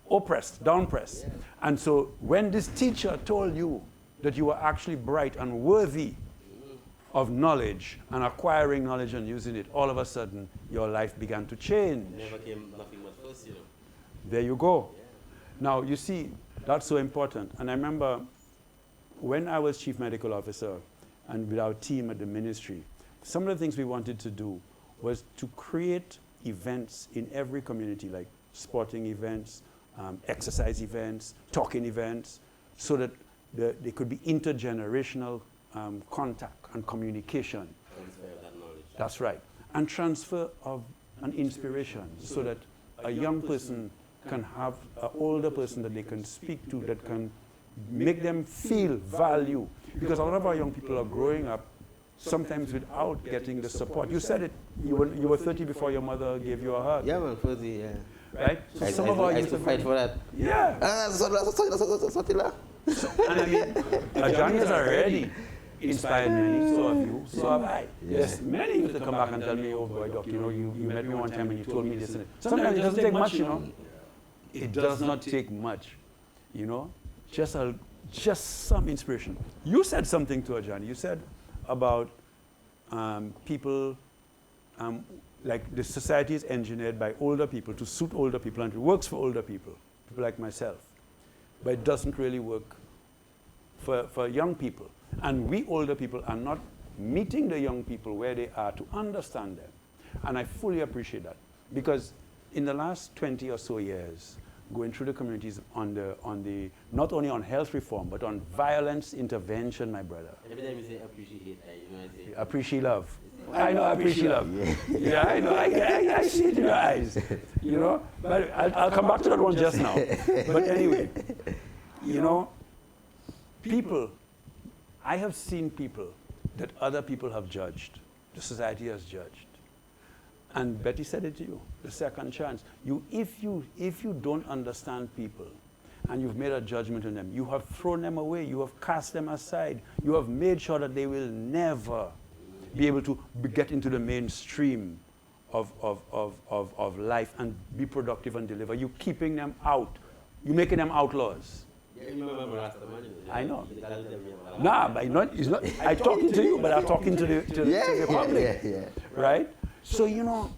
oppressed, downpressed. Yeah. And so when this teacher told you that you were actually bright and worthy of knowledge and acquiring knowledge and using it, all of a sudden your life began to change. Never came nothing but first, you know. There you go. Yeah. Now you see, that's so important. And I remember when I was chief medical officer and with our team at the ministry, some of the things we wanted to do was to create events in every community, like sporting events, exercise events, talking events, so that there could be intergenerational contact and communication. Transfer of that knowledge. That's right. And transfer of an inspiration, so that a young person can have an older person that they can speak to, that can make them feel value. Because a lot of our young people are growing up sometimes without getting the support. You said it, you were 30 before your mother gave you a hug. Yeah, man, 30, yeah. Right? So some of our I used to fight for that. Yeah. And I mean, Johnny has already inspired many, so have you, so have I. Yes, many used to come back and tell me, oh boy, Doc, you know, you met me one time and you told me this and that. Sometimes it doesn't take much, you know. It does not take much, you know. Just some inspiration. You said something to her, Johnny. You said about people, like the society is engineered by older people to suit older people, and it works for older people like myself. But it doesn't really work for young people. And we older people are not meeting the young people where they are to understand them. And I fully appreciate that. Because in the last 20 or so years, going through the communities on the not only on health reform, but on violence intervention, my brother. Every time you say appreciate, you know I say appreciate love. I know, appreciate love. Yeah, I know. I see it in your eyes. You know, but I'll come back to that one just now. But anyway, you know, people, I have seen people that other people have judged. The society has judged. And Betty said it to you, the second chance. If you don't understand people and you've made a judgment on them, you have thrown them away, you have cast them aside, you have made sure that they will never be able to get into the mainstream of life and be productive and deliver. You're keeping them out. You're making them outlaws. Yeah, you remember last time, I know. Nah, but it's not, I'm talking to you, but I'm talking to the public. Yeah. Right? So, you know,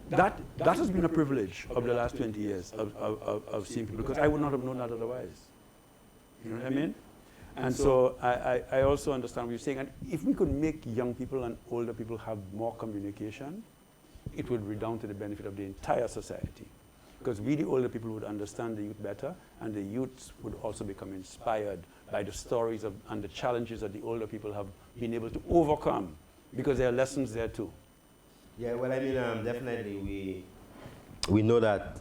that has been a privilege of the last 20 years of seeing people, because I would not have known that otherwise. You know what I mean? And so I also understand what you're saying. And if we could make young people and older people have more communication, it would redound to the benefit of the entire society. Because we, the older people, would understand the youth better, and the youths would also become inspired by the stories and the challenges that the older people have been able to overcome, because there are lessons there too. Yeah, well, I mean, definitely we know that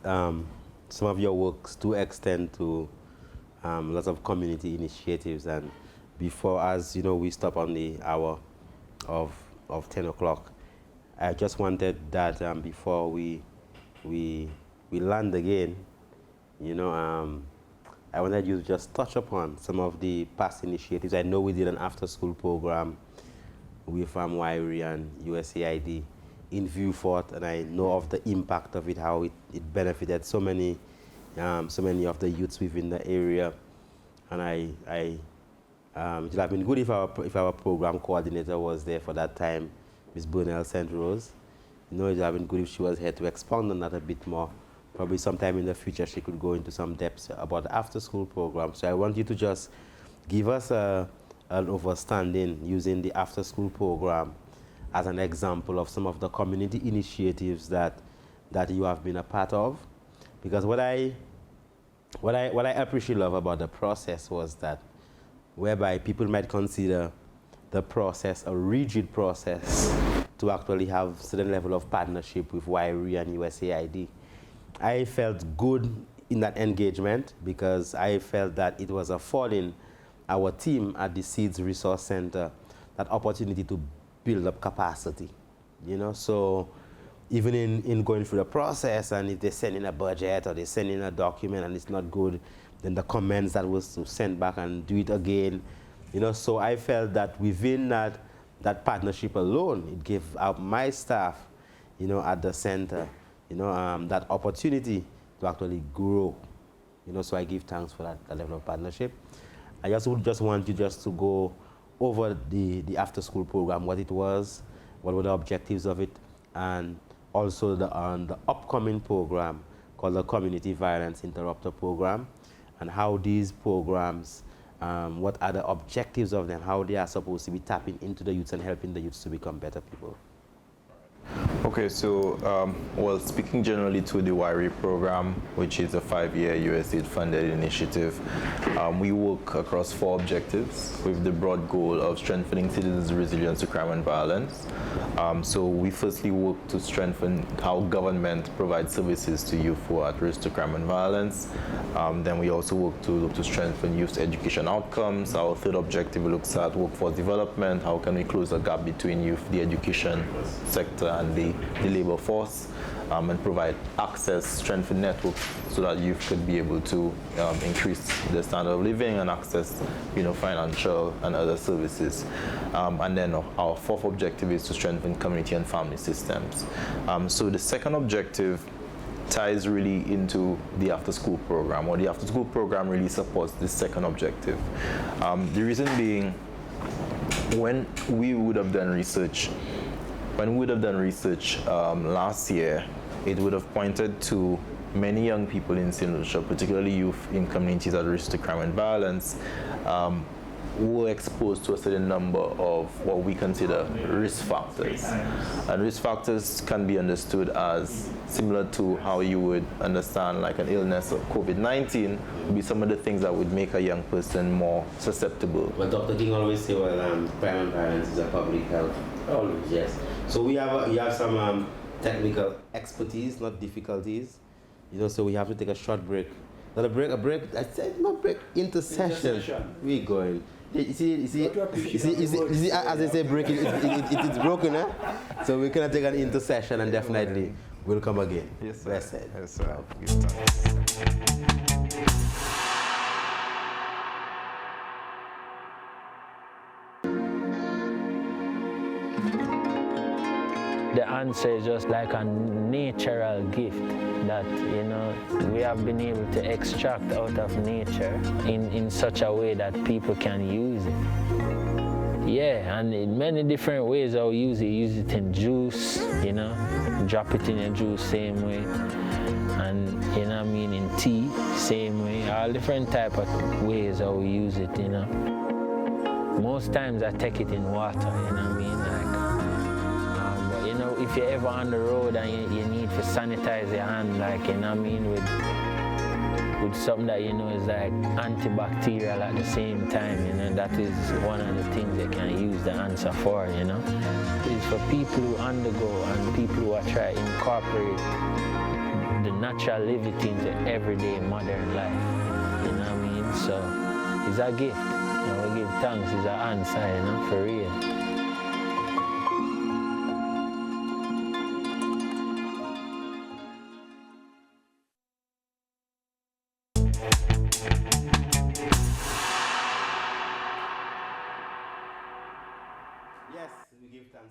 some of your works do extend to lots of community initiatives, and before, as you know, we stop on the hour of 10 o'clock. I just wanted that before we land again, you know, I wanted you to just touch upon some of the past initiatives. I know we did an after-school program with YRE and USAID in Vieux Fort, and I know of the impact of it, how it benefited so many of the youths within the area. And it would have been good if our program coordinator was there for that time, Ms. Burnell St. Rose. You know, it would have been good if she was here to expound on that a bit more. Probably sometime in the future she could go into some depths about the after-school program. So I want you to just give us an understanding using the after-school program as an example of some of the community initiatives that you have been a part of. Because what I appreciate about the process was that whereby people might consider the process a rigid process to actually have certain level of partnership with YRE and USAID. I felt good in that engagement because I felt that it was affording our team at the Seeds Resource Center that opportunity to build up capacity, you know. So even in going through the process, and if they send in a budget or they send in a document and it's not good, then the comments that was to send back and do it again, you know. So I felt that within that partnership alone, it gave out my staff, you know, at the center, you know, that opportunity to actually grow, So I give thanks for that level of partnership. I just want you to go over the after-school program, what it was, what were the objectives of it, and also the upcoming program called the Community Violence Interrupter Program, and how these programs, what are the objectives of them, how they are supposed to be tapping into the youths and helping the youths to become better people. Okay, so, well, speaking generally to the WIRE program, which is a 5-year USAID-funded initiative, we work across 4 objectives with the broad goal of strengthening citizens' resilience to crime and violence. So we firstly work to strengthen how government provides services to youth who are at risk to crime and violence. Then we also work to strengthen youth education outcomes. Our third objective looks at workforce development. How can we close the gap between youth, the education sector, and the labor force, and provide access, strengthen networks so that youth could be able to increase their standard of living and access, financial and other services. And then our fourth objective is to strengthen community and family systems. So the second objective ties really into the after-school program, or the after-school program really supports this second objective. The reason being, when we would have done research last year, it would have pointed to many young people in St. Lucia, particularly youth in communities at risk to crime and violence, were exposed to a certain number of what we consider risk factors. And risk factors can be understood as similar to how you would understand like an illness of COVID-19, would be some of the things that would make a young person more susceptible. Well, Dr. King always say, crime and violence is a public health. Always, yes. So you have some technical expertise, not difficulties. So we have to take a short break. Not a break. I said not break. Intercession. We're going. You see, as I say, break it's broken, eh? So we're gonna take an intercession and definitely we'll come again. Yes, sir. Blessed. Yes, sir. The answer is just like a natural gift that, we have been able to extract out of nature in such a way that people can use it. Yeah, and in many different ways I'll use it. Use it in juice, drop it in your juice same way. And, in tea, same way. All different type of ways I'll use it, Most times I take it in water, if you're ever on the road and you need to sanitize your hand, with something that is like antibacterial at the same time, that is one of the things they can use the answer for, It's for people who undergo and people who are trying to incorporate the natural living into everyday modern life, So it's a gift. We give thanks, it's an answer, for real.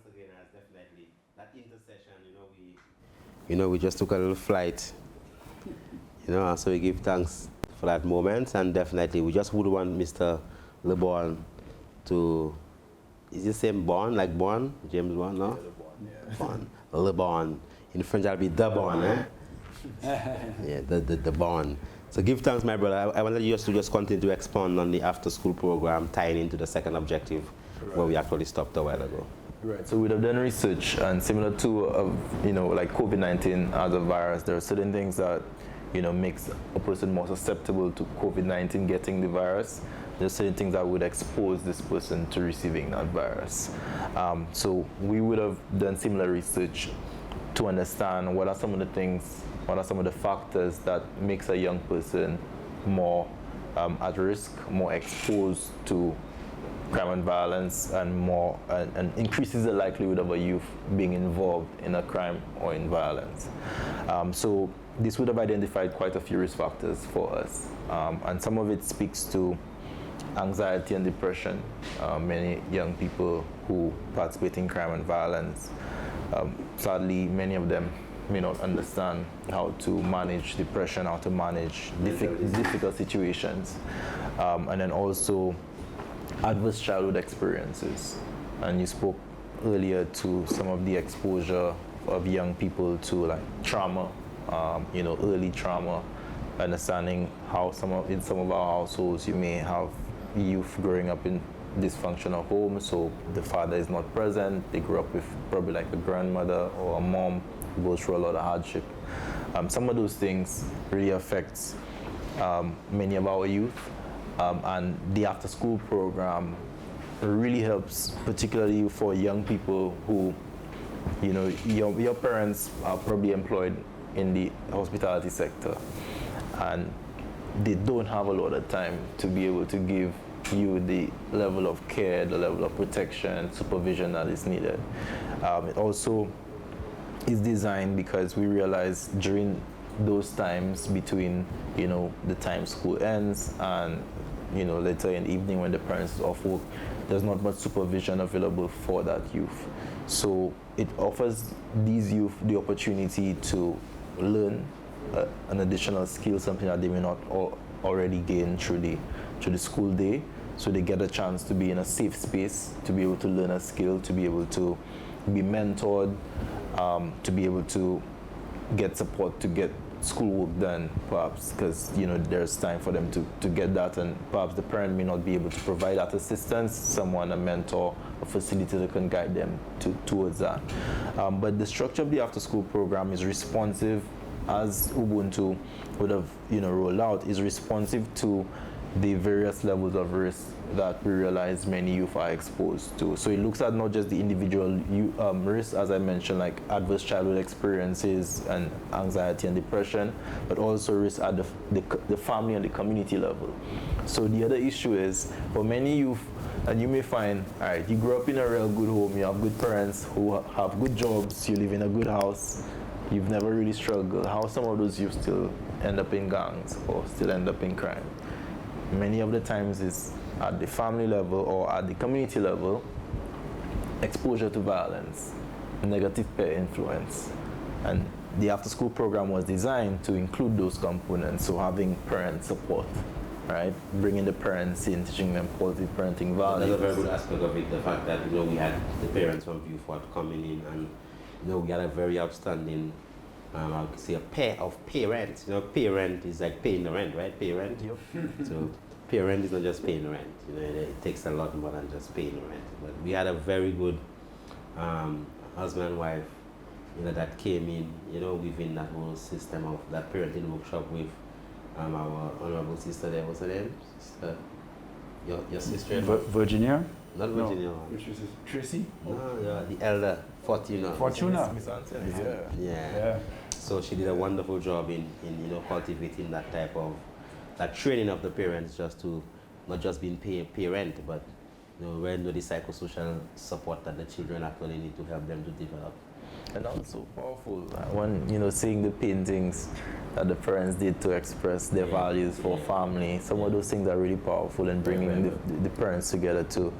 Again, as definitely that intercession, we just took a little flight, so we give thanks for that moment, and definitely we just would want Mr. LeBon to, is the same Bond, like Bond, James Bond, no? Bond, LeBon. In French, that'll be the Bond, eh? Yeah, the Bond. So give thanks, my brother. I wanted you to just continue to expand on the after-school program, tying into the second objective, where we actually stopped a while ago. Right. So we'd have done research, and similar to, like COVID-19 as a virus, there are certain things that, makes a person more susceptible to COVID-19 getting the virus. There's certain things that would expose this person to receiving that virus. So we would have done similar research to understand what are some of the factors that makes a young person more at risk, more exposed to crime and violence, and increases the likelihood of a youth being involved in a crime or in violence. So this would have identified quite a few risk factors for us, and some of it speaks to anxiety and depression. Many young people who participate in crime and violence, sadly, many of them may not understand how to manage depression, how to manage difficult situations, and then also adverse childhood experiences. And you spoke earlier to some of the exposure of young people to like trauma, early trauma, understanding how in some of our households you may have youth growing up in dysfunctional homes, so the father is not present, they grew up with probably like a grandmother or a mom who goes through a lot of hardship. Some of those things really affects many of our youth, and the after school program really helps, particularly for young people who, your parents are probably employed in the hospitality sector and they don't have a lot of time to be able to give you the level of care, the level of protection, supervision that is needed. It also is designed because we realize during those times between, the time school ends and, later in the evening when the parents are off work, there's not much supervision available for that youth. So it offers these youth the opportunity to learn an additional skill, something that they may not already gain through the school day. So they get a chance to be in a safe space, to be able to learn a skill, to be able to be mentored, to be able to get support to get schoolwork done, perhaps, because there's time for them to get that, and perhaps the parent may not be able to provide that assistance, someone, a mentor, a facilitator can guide them towards that. But the structure of the after-school program is responsive, as Ubuntu would have rolled out, is responsive to the various levels of risk that we realize many youth are exposed to. So it looks at not just the individual risks, as I mentioned, like adverse childhood experiences and anxiety and depression, but also risks at the family and the community level. So the other issue is, for many youth, and you may find, all right, you grew up in a real good home, you have good parents who have good jobs, you live in a good house, you've never really struggled. How some of those youth still end up in gangs or still end up in crime? Many of the times is at the family level or at the community level, exposure to violence, negative peer influence. And the after-school program was designed to include those components, so having parent support, right? Bringing the parents in, teaching them positive parenting values. That's a very good aspect of it, the fact that we had the parents from View Fort coming in, and we had a very outstanding, I would say, a pair of parents. Parent is like paying the rent, right? Parent. Yep. So parent is not just paying the rent. It takes a lot more than just paying the rent. But we had a very good husband and wife, that came in, within that whole system of that parenting workshop with our honorable sister there. What's her name? Sister, your sister? Virginia? Not Virginia. Which is Tracy? No, the elder, Fortuna. Fortuna. Miss Anthony, Yeah. So she did a wonderful job in cultivating that type of, that training of the parents, just to not just being parent, but the psychosocial support that the children actually need to help them to develop. And also powerful when seeing the paintings that the parents did to express their values for family. Some of those things are really powerful in bringing the parents together to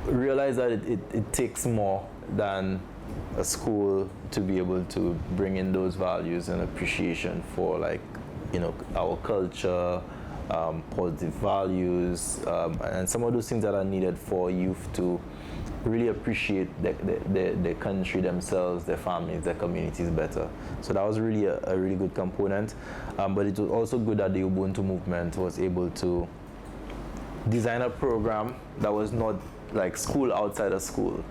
realize that it takes more than a school to be able to bring in those values and appreciation for our culture, positive values, and some of those things that are needed for youth to really appreciate the country, themselves, their families, their communities better. So that was really a really good component. But it was also good that the Ubuntu movement was able to design a program that was not like school outside of school.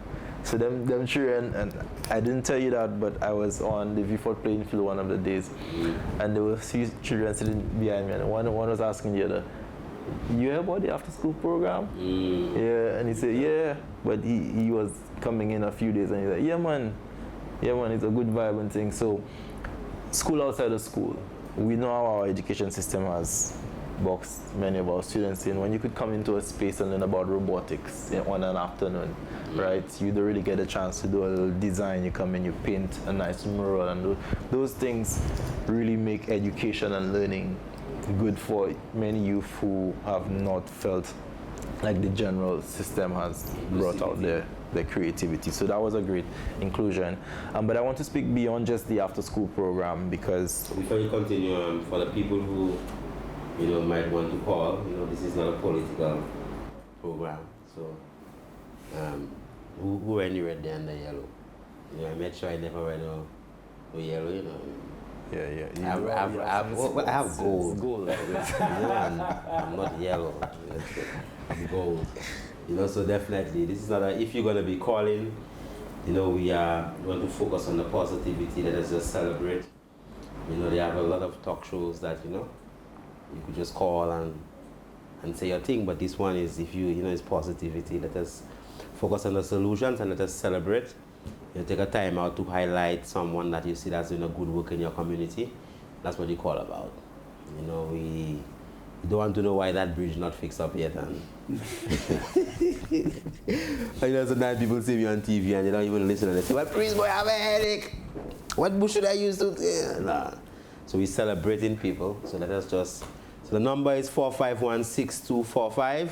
So them children, and I didn't tell you that, but I was on the View Fort playing field one of the days, and there were few children sitting behind me, and one was asking the other, "You hear about the after-school program?" Yeah, and he said, "Yeah," but he was coming in a few days, and he said, yeah man, it's a good vibe and thing." So, school outside of school, we know how our education system has boxed many of our students in. When you could come into a space and learn about robotics on an afternoon, right? You don't really get a chance to do a little design. You come in, you paint a nice mural, and those things really make education and learning good for many youth who have not felt like the general system has brought out there. their creativity. So that was a great inclusion. But I want to speak beyond just the after-school program because... Before you continue, for the people who, might want to call, this is not a political program. So, who when you read the under yellow? I made sure I never read no yellow, Yeah. I have gold. Gold. I'm not yellow. I'm gold. So definitely, this is not if you're going to be calling, we want to focus on the positivity. Let us just celebrate. They have a lot of talk shows that, you could just call and say your thing. But this one is, if it's positivity. Let us focus on the solutions and let us celebrate. Take a time out to highlight someone that you see that's doing a good work in your community. That's what you call about. We don't want to know why that bridge not fixed up yet. And sometimes people see me on TV and they don't even listen and they say, well, Prince boy, I have a headache. What bush should I use to? Nah. So we're celebrating people. So let us just, so the number is 451-6245.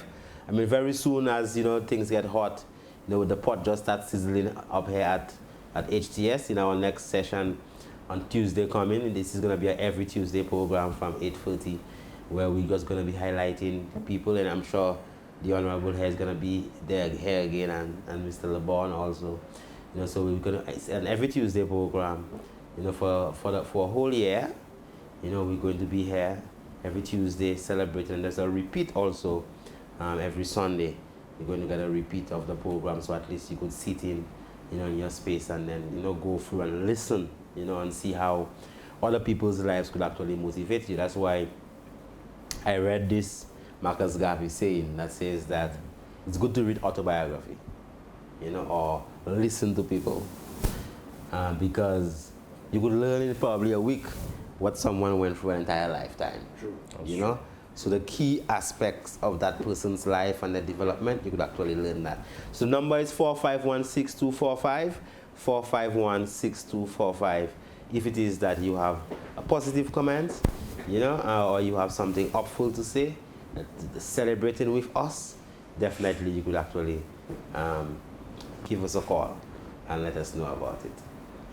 I mean, very soon as, things get hot, the pot just starts sizzling up here at HTS in our next session on Tuesday coming. This is going to be an every Tuesday program from 8:30, where we're just going to be highlighting people, and I'm sure the Honorable here is going to be there here again, and Mr. LeBon also. So we're going to, it's an every Tuesday program, for a whole year. We're going to be here every Tuesday celebrating, and there's a repeat also every Sunday. You're going to get a repeat of the program, so at least you could sit in, in your space and then, go through and listen, and see how other people's lives could actually motivate you. That's why I read this Marcus Garvey saying that says that it's good to read autobiography, or listen to people, because you could learn in probably a week what someone went through an entire lifetime. True. So the key aspects of that person's life and their development, you could actually learn that. So the number is 451-6245, 451-6245. If it is that you have a positive comment, or you have something upful to say, celebrating with us, definitely you could actually give us a call and let us know about it,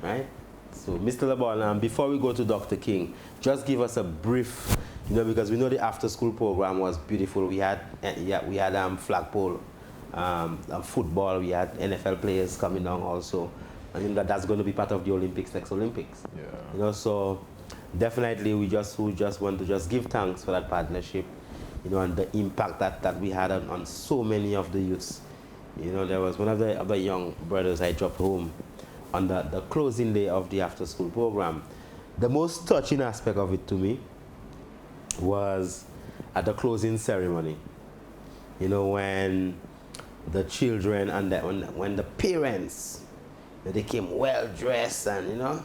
right? So Mr. LeBon, before we go to Dr. King, just give us a brief, because we know the after-school program was beautiful. We had flagpole, football. We had NFL players coming down also. I think that's going to be part of the Olympics, next Olympics. Yeah. So definitely we just want to just give thanks for that partnership, and the impact that we had on so many of the youths. There was one of the young brothers I dropped home on the closing day of the after-school program. The most touching aspect of it to me was at the closing ceremony. When the children and when the parents, they came well dressed and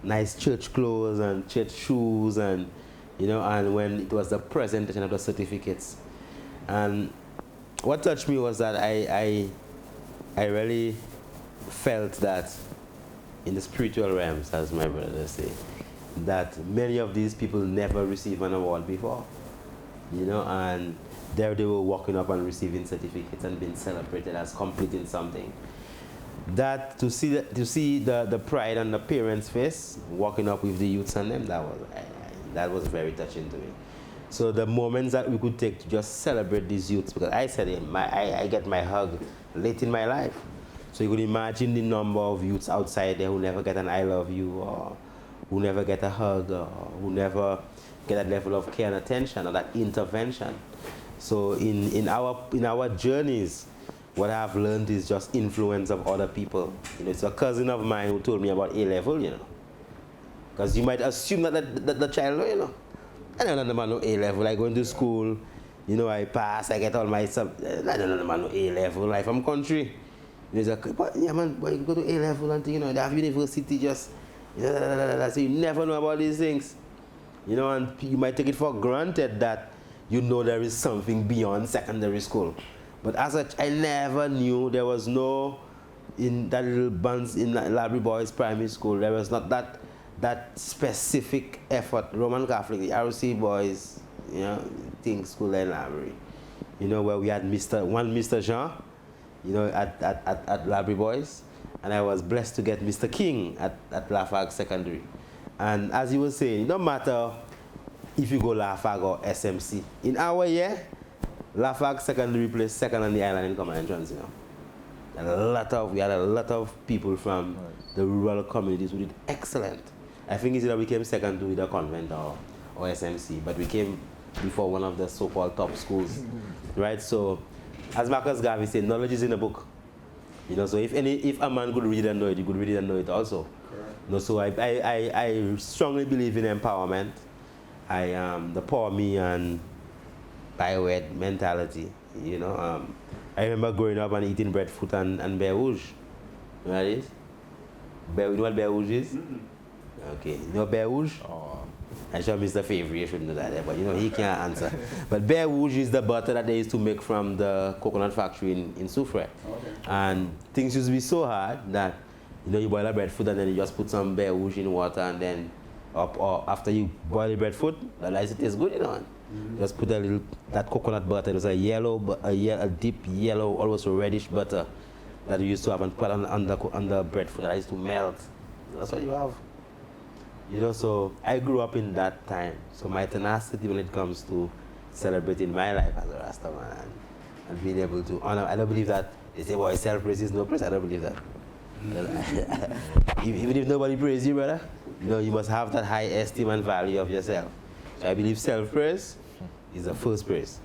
nice church clothes and church shoes and and when it was the presentation of the certificates. And what touched me was that I really felt that in the spiritual realms, as my brothers say, that many of these people never received an award before, and there they were walking up and receiving certificates and being celebrated as completing something. That to see the pride on the parents' face, walking up with the youths and them, that was very touching to me. So the moments that we could take to just celebrate these youths, because I said I get my hug late in my life. So you could imagine the number of youths outside there who never get an I love you, or who never get a hug, or who never get that level of care and attention or that intervention. So in our journeys, what I've learned is just influence of other people. It's a cousin of mine who told me about A-level, because you might assume that the child, I don't know the man no A-level. I go into school, I pass, I get all my sub. I don't know the man no A-level. Like from country. He's like, but yeah man, but you go to A-level and they have university just, so you never know about these things. And you might take it for granted that there is something beyond secondary school. But as I never knew there was no, in that little bunch in Library Boys Primary School, there was not that specific effort. Roman Catholic, the RC Boys, thing, school and library. Where we had Mr. Jean, you know, at Labrie Boys, and I was blessed to get Mr. King at Lafag Secondary. And as he was saying, no matter if you go Lafag or SMC, in our year, Lafag Secondary placed second on the island in common entrance, you know. We had a lot of people from the rural communities who did excellent. I think it's either we came second to either Convent or SMC, but we came before one of the so-called top schools, right? So, as Marcus Garvey said, knowledge is in a book. You know, so if a man could read and know it, you could read it and know it also. Correct. You know, so I strongly believe in empowerment. The poor me and byword mentality. You know, I remember growing up and eating breadfruit and bear rouge. You know what it is? You know what bear rouge is? Mm-hmm. Okay, you know bear rouge? Oh. I'm sure Mr. Favre should know that, but you know he can't answer. But bear rouge is the butter that they used to make from the coconut factory in Soufrière. Okay. And things used to be so hard that you know you boil a breadfruit and then you just put some bear rouge in water and then or after you boil the breadfruit, the rice it tastes good, you know. Mm-hmm. Just put a little that coconut butter. It was a deep yellow, almost reddish butter that you used to have and put on the breadfruit that used to melt. That's what you have. You know, so I grew up in that time. So my tenacity when it comes to celebrating my life as a Rasta man and being able to honor, I don't believe that they say, well, self-praise is no praise. I don't believe that. Even if nobody praise you, brother, you know, you must have that high esteem and value of yourself. So I believe self-praise is the first praise.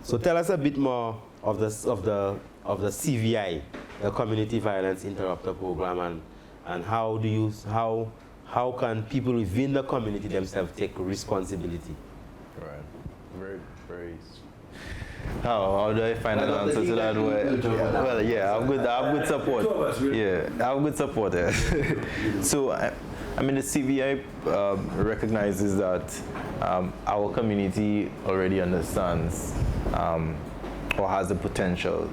So tell us a bit more of the CVI, the Community Violence Interrupter Program, and how can people within the community themselves take responsibility? Right. Very, very. How do I find an answer to that? Well, yeah, I have good support. Yeah, I have good support there. So, I mean, the CVI recognizes that our community already understands or has the potential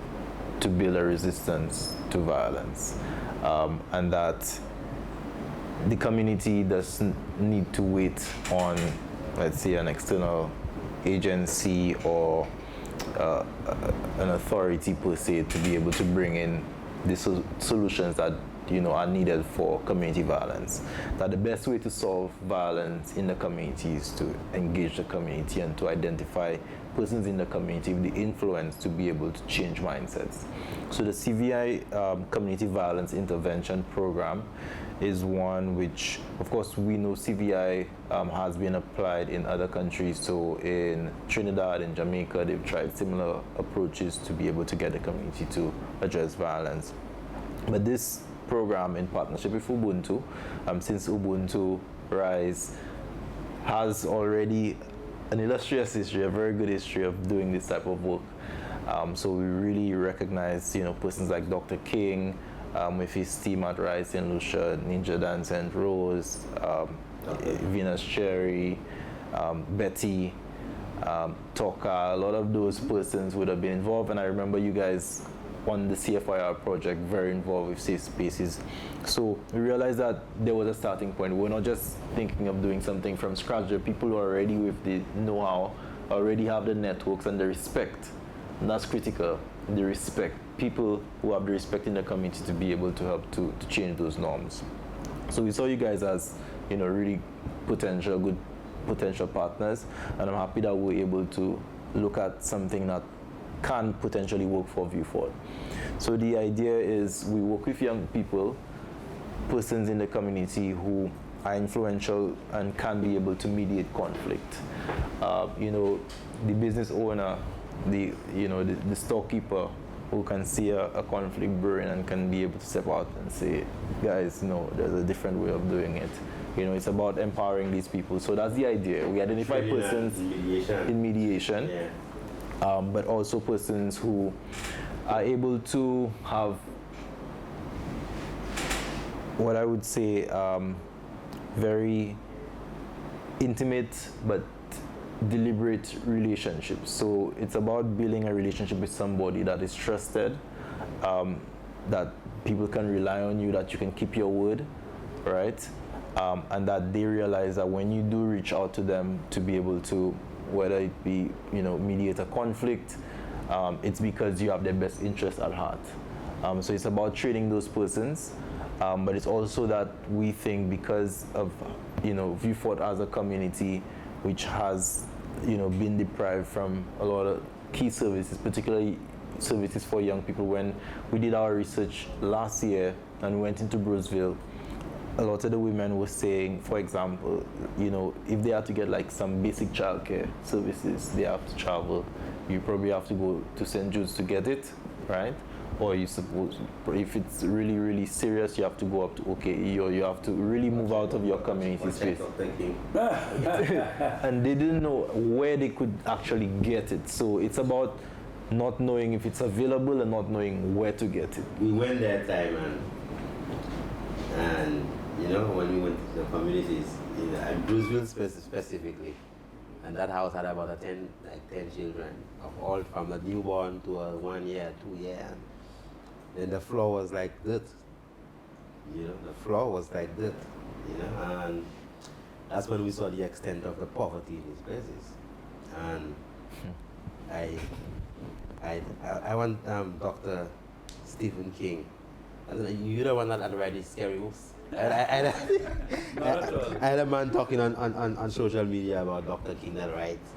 to build a resistance to violence, and that the community doesn't need to wait on, let's say, an external agency or an authority per se to be able to bring in the solutions that are needed for community violence. That the best way to solve violence in the community is to engage the community and to identify persons in the community with the influence to be able to change mindsets. So the CVI Community Violence Intervention Program is one which, of course, we know CVI has been applied in other countries. So in Trinidad and Jamaica, they've tried similar approaches to be able to get the community to address violence. But this program, in partnership with Ubuntu, since Ubuntu Rise has already an illustrious history, a very good history of doing this type of work. So we really recognize, persons like Dr. King, with his team at Rise St. Lucia, Ninja Dance and Rose, Venus Cherry, Betty, Toka, a lot of those persons would have been involved. And I remember you guys on the CFIR project very involved with Safe Spaces. So we realized that there was a starting point. We're not just thinking of doing something from scratch. There are people who are already with the know-how, already have the networks and the respect. And that's critical, the respect. People who have the respect in the community to be able to help to change those norms. So we saw you guys as, really good potential partners, and I'm happy that we're able to look at something that can potentially work for ViewFort. So the idea is we work with young people, persons in the community who are influential and can be able to mediate conflict. The business owner, the storekeeper who can see a conflict brewing and can be able to step out and say, guys, no, there's a different way of doing it. It's about empowering these people. So that's the idea. We identify persons in mediation. Yeah. But also persons who are able to have what I would say very intimate but deliberate relationships. So it's about building a relationship with somebody that is trusted, that people can rely on you, that you can keep your word, right? And that they realize that when you do reach out to them to be able to, whether it be, mediate a conflict, it's because you have their best interest at heart. So it's about training those persons, but it's also that we think because of, Vieux Fort as a community which has, been deprived from a lot of key services, particularly services for young people. When we did our research last year and went into Bruceville, a lot of the women were saying, for example, if they have to get like some basic childcare services, they have to travel. You probably have to go to St. Jude's to get it, right? Or you suppose, if it's really, really serious, you have to go up to OKE, or you have to really move out of your community space. And they didn't know where they could actually get it. So it's about not knowing if it's available and not knowing where to get it. We went there time and when we went to the communities, in Bruceville specifically, and that house had about 10 children, of all from the newborn to a 1 year, 2 year. Then the floor was like dirt. The floor was like dirt. And that's when we saw the extent of the poverty in these places. And I want Dr. Stephen King. You're the one that write these scary books. I had a man talking on social media about Dr. King that writes.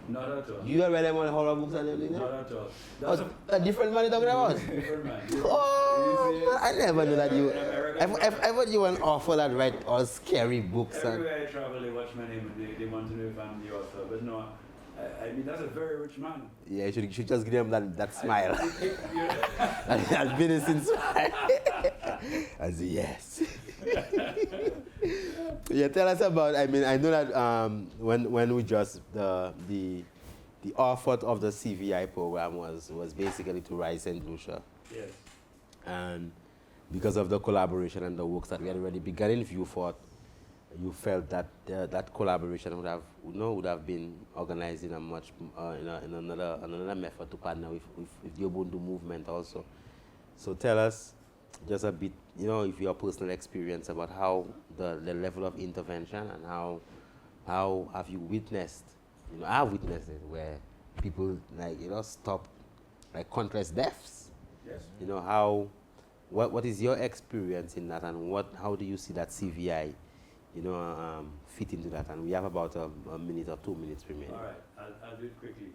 Not at all. You read them on horror books and everything? Not at all. That's a different man you're talking about? Different man. Oh, I never knew that you. I thought you were an author that write all scary books. Everywhere I travel, they watch my name and they want to know if I'm the author. But no, I mean, that's a very rich man. Yeah, you should just give him that smile. That menacing smile. I say, yes. Yeah, tell us about, I know that when we just, the effort of the CVI program was basically to rise St. Lucia. Yes. And because of the collaboration and the works that we had already begun in Vieux Fort, you felt that that collaboration would have been organized in a much in another method to partner with the Ubuntu movement also. So tell us just a bit, if your personal experience about how the level of intervention and how have you witnessed, I've witnessed it where people stop countless deaths. Yes. What is your experience in that, and how do you see that CVI fit into that? And we have about a minute or 2 minutes remaining. All right, I'll do it quickly.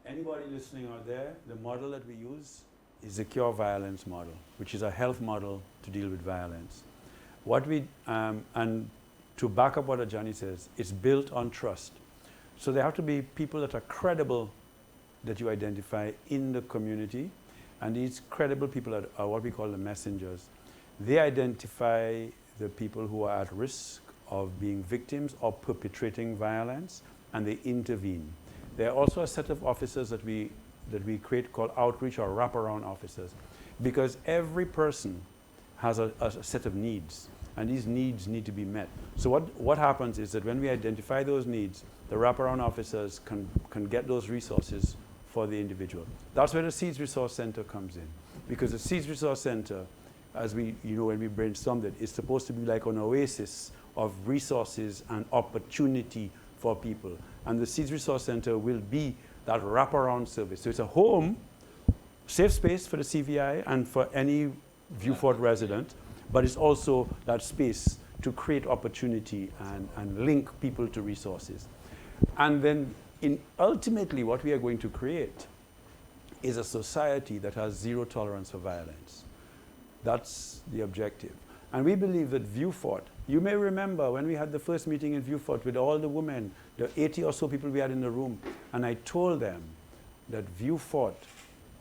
Anybody listening out there, the model that we use is the Cure Violence model, which is a health model to deal with violence. And to back up what Johnny says, it's built on trust. So there have to be people that are credible that you identify in the community, and these credible people are what we call the messengers. They identify the people who are at risk of being victims or perpetrating violence, and they intervene. There are also a set of officers that we create called outreach or wraparound officers, because every person has a set of needs, and these needs need to be met. So what happens is that when we identify those needs, the wraparound officers can get those resources for the individual. That's where the Seeds Resource Center comes in, because the Seeds Resource Center, as when we brainstormed it, is supposed to be like an oasis of resources and opportunity for people. And the Seeds Resource Center will be that wraparound service. So it's a home, safe space for the CVI and for any Vieux Fort resident, but it's also that space to create opportunity and link people to resources. And then ultimately what we are going to create is a society that has zero tolerance for violence. That's the objective. And we believe that Vieux Fort, you may remember when we had the first meeting in Vieux Fort with all the women, the 80 or so people we had in the room, and I told them that Vieux Fort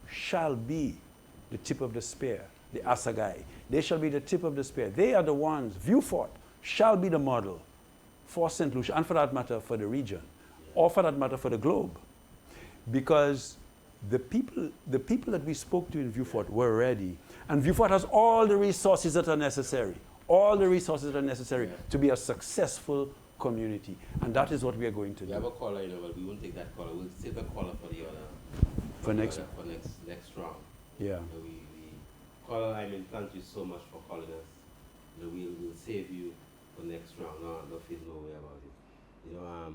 shall be the tip of the spear, the assegai. They shall be the tip of the spear. They are the ones, Vieux Fort shall be the model for St. Lucia, and for that matter for the region, or for that matter for the globe. Because the people that we spoke to in Vieux Fort were ready. And Vieux Fort has all the resources that are necessary, to be a successful community. And that is what we are going to do. We have a caller, but we won't take that caller. We'll save the caller for the other. For next round. Yeah. Caller, thank you so much for calling us. We'll save you for next round. No feel no way about it.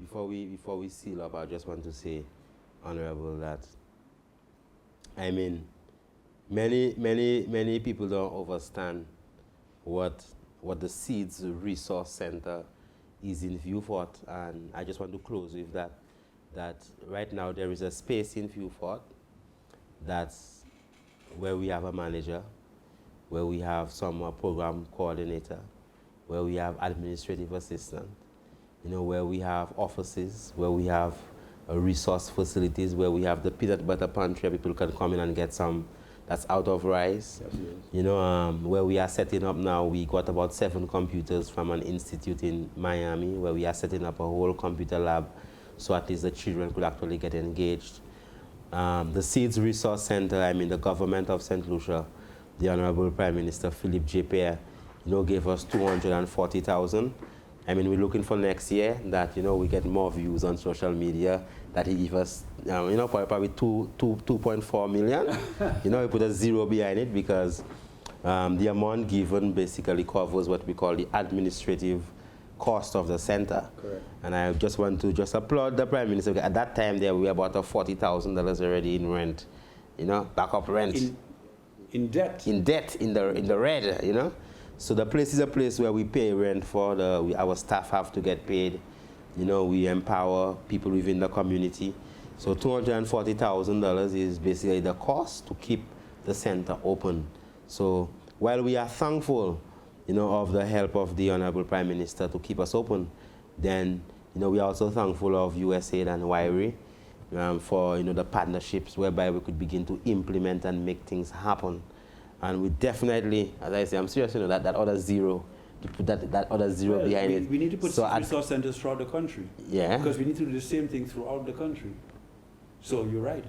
Before we seal up, I just want to say, Honorable, that, I mean, many people don't understand what the Seeds Resource Center is in Vieux Fort, and I just want to close with that right now there is a space in Vieux Fort that's where we have a manager, where we have some program coordinator, where we have administrative assistant, where we have offices, where we have resource facilities, where we have the peanut butter pantry, people can come in and get some that's out of rice. Yes. Where we are setting up now, we got about 7 computers from an institute in Miami, where we are setting up a whole computer lab, so at least the children could actually get engaged. The Seeds Resource Center, I mean, the government of St. Lucia, the Honorable Prime Minister Philippe J. Pierre, gave us 240,000. I mean, we're looking for next year that, we get more views on social media, that he give us, probably 2.4 million. We put a 0 behind it because the amount given basically covers what we call the administrative cost of the center. Correct. And I just want to applaud the Prime Minister. At that time, there were about $40,000 already in rent, backup rent. In debt? In debt, in the red, So the place is a place where we pay rent for, our staff have to get paid. We empower people within the community. So $240,000 is basically the cost to keep the center open. So while we are thankful, of the help of the Honorable Prime Minister to keep us open, then, we are also thankful of USAID and WIRI for, the partnerships whereby we could begin to implement and make things happen. And we definitely, as I say, I'm serious, that other zero, to put that other zero behind it. We need to put resource centers throughout the country. Yeah. Because we need to do the same thing throughout the country. So you're right.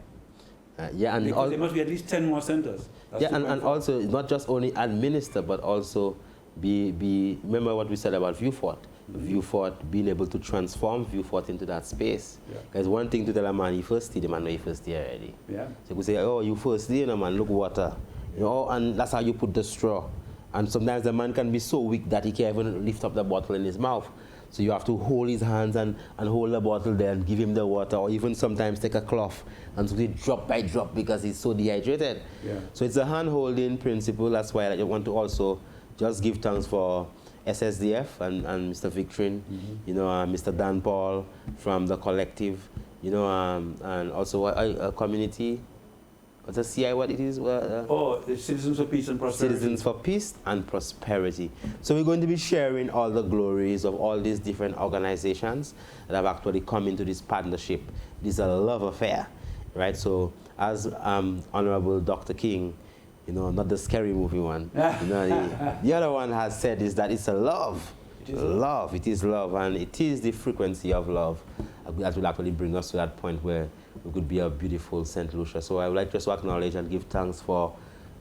Yeah, and because there must be at least 10 more centers. That's and also not just only administer, but also be remember what we said about Vieux Fort. Vieux Fort, being able to transform Vieux Fort into that space. Because one thing to tell a man, you first see the man, know you first there already. Yeah. So you could say, oh, you first there, man, look water. And that's how you put the straw. And sometimes the man can be so weak that he can't even lift up the bottle in his mouth. So you have to hold his hands and hold the bottle there and give him the water, or even sometimes take a cloth and so drop by drop because he's so dehydrated. Yeah. So it's a hand-holding principle. That's why I want to also just give thanks for SSDF and Mr. Victorin, Mr. Dan Paul from the collective, and also a community. What's a CI, what it is? The Citizens for Peace and Prosperity. Citizens for Peace and Prosperity. So we're going to be sharing all the glories of all these different organizations that have actually come into this partnership. This is a love affair, right? So as Honorable Dr. King, not the scary movie one, the other one has said is that it's a love. Love, it is love, and it is the frequency of love that will actually bring us to that point where we could be a beautiful St. Lucia. So I would like just to acknowledge and give thanks for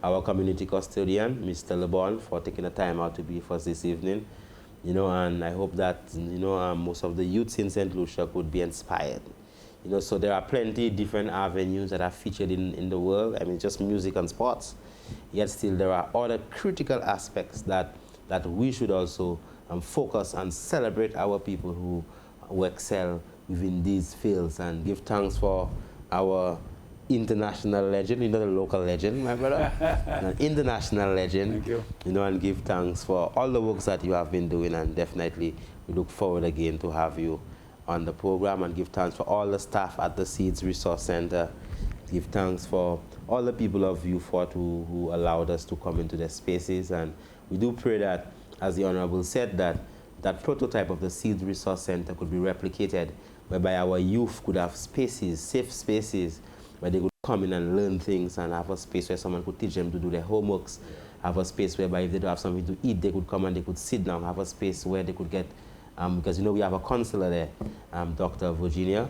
our community custodian, Mr. LeBon, for taking the time out to be with us this evening. And I hope that, most of the youths in St. Lucia could be inspired. So there are plenty different avenues that are featured in the world. I mean, just music and sports. Yet still there are other critical aspects that we should also focus and celebrate our people who excel within these fields, and give thanks for our international legend, the local legend, my brother, an international legend. Thank you. And give thanks for all the works that you have been doing, and definitely we look forward again to have you on the program, and give thanks for all the staff at the Seeds Resource Center. Give thanks for all the people of Vieux Fort who allowed us to come into their spaces, and we do pray that, as the Honorable said, that prototype of the Seeds Resource Center could be replicated, whereby our youth could have spaces, safe spaces, where they could come in and learn things, and have a space where someone could teach them to do their homeworks, have a space whereby if they don't have something to eat, they could come and they could sit down, have a space where they could get, because we have a counselor there, Dr. Virginia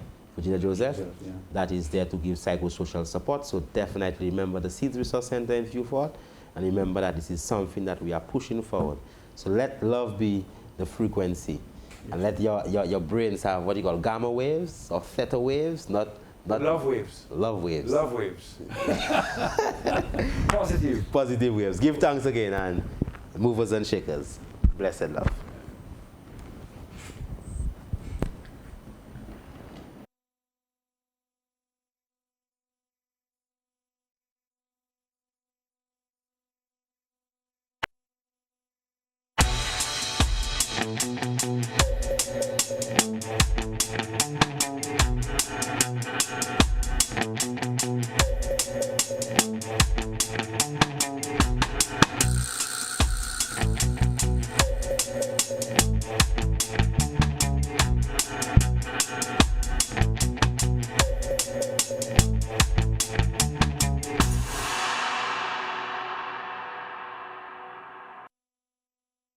Joseph, that is there to give psychosocial support. So definitely remember the Seeds Resource Center in Vieux Fort, and remember that this is something that we are pushing forward. So let love be the frequency. And let your brains have what you call gamma waves or theta waves, not love waves. Love waves. Love waves. Positive. Positive waves. Give thanks again, and movers and shakers. Blessed love. Bye.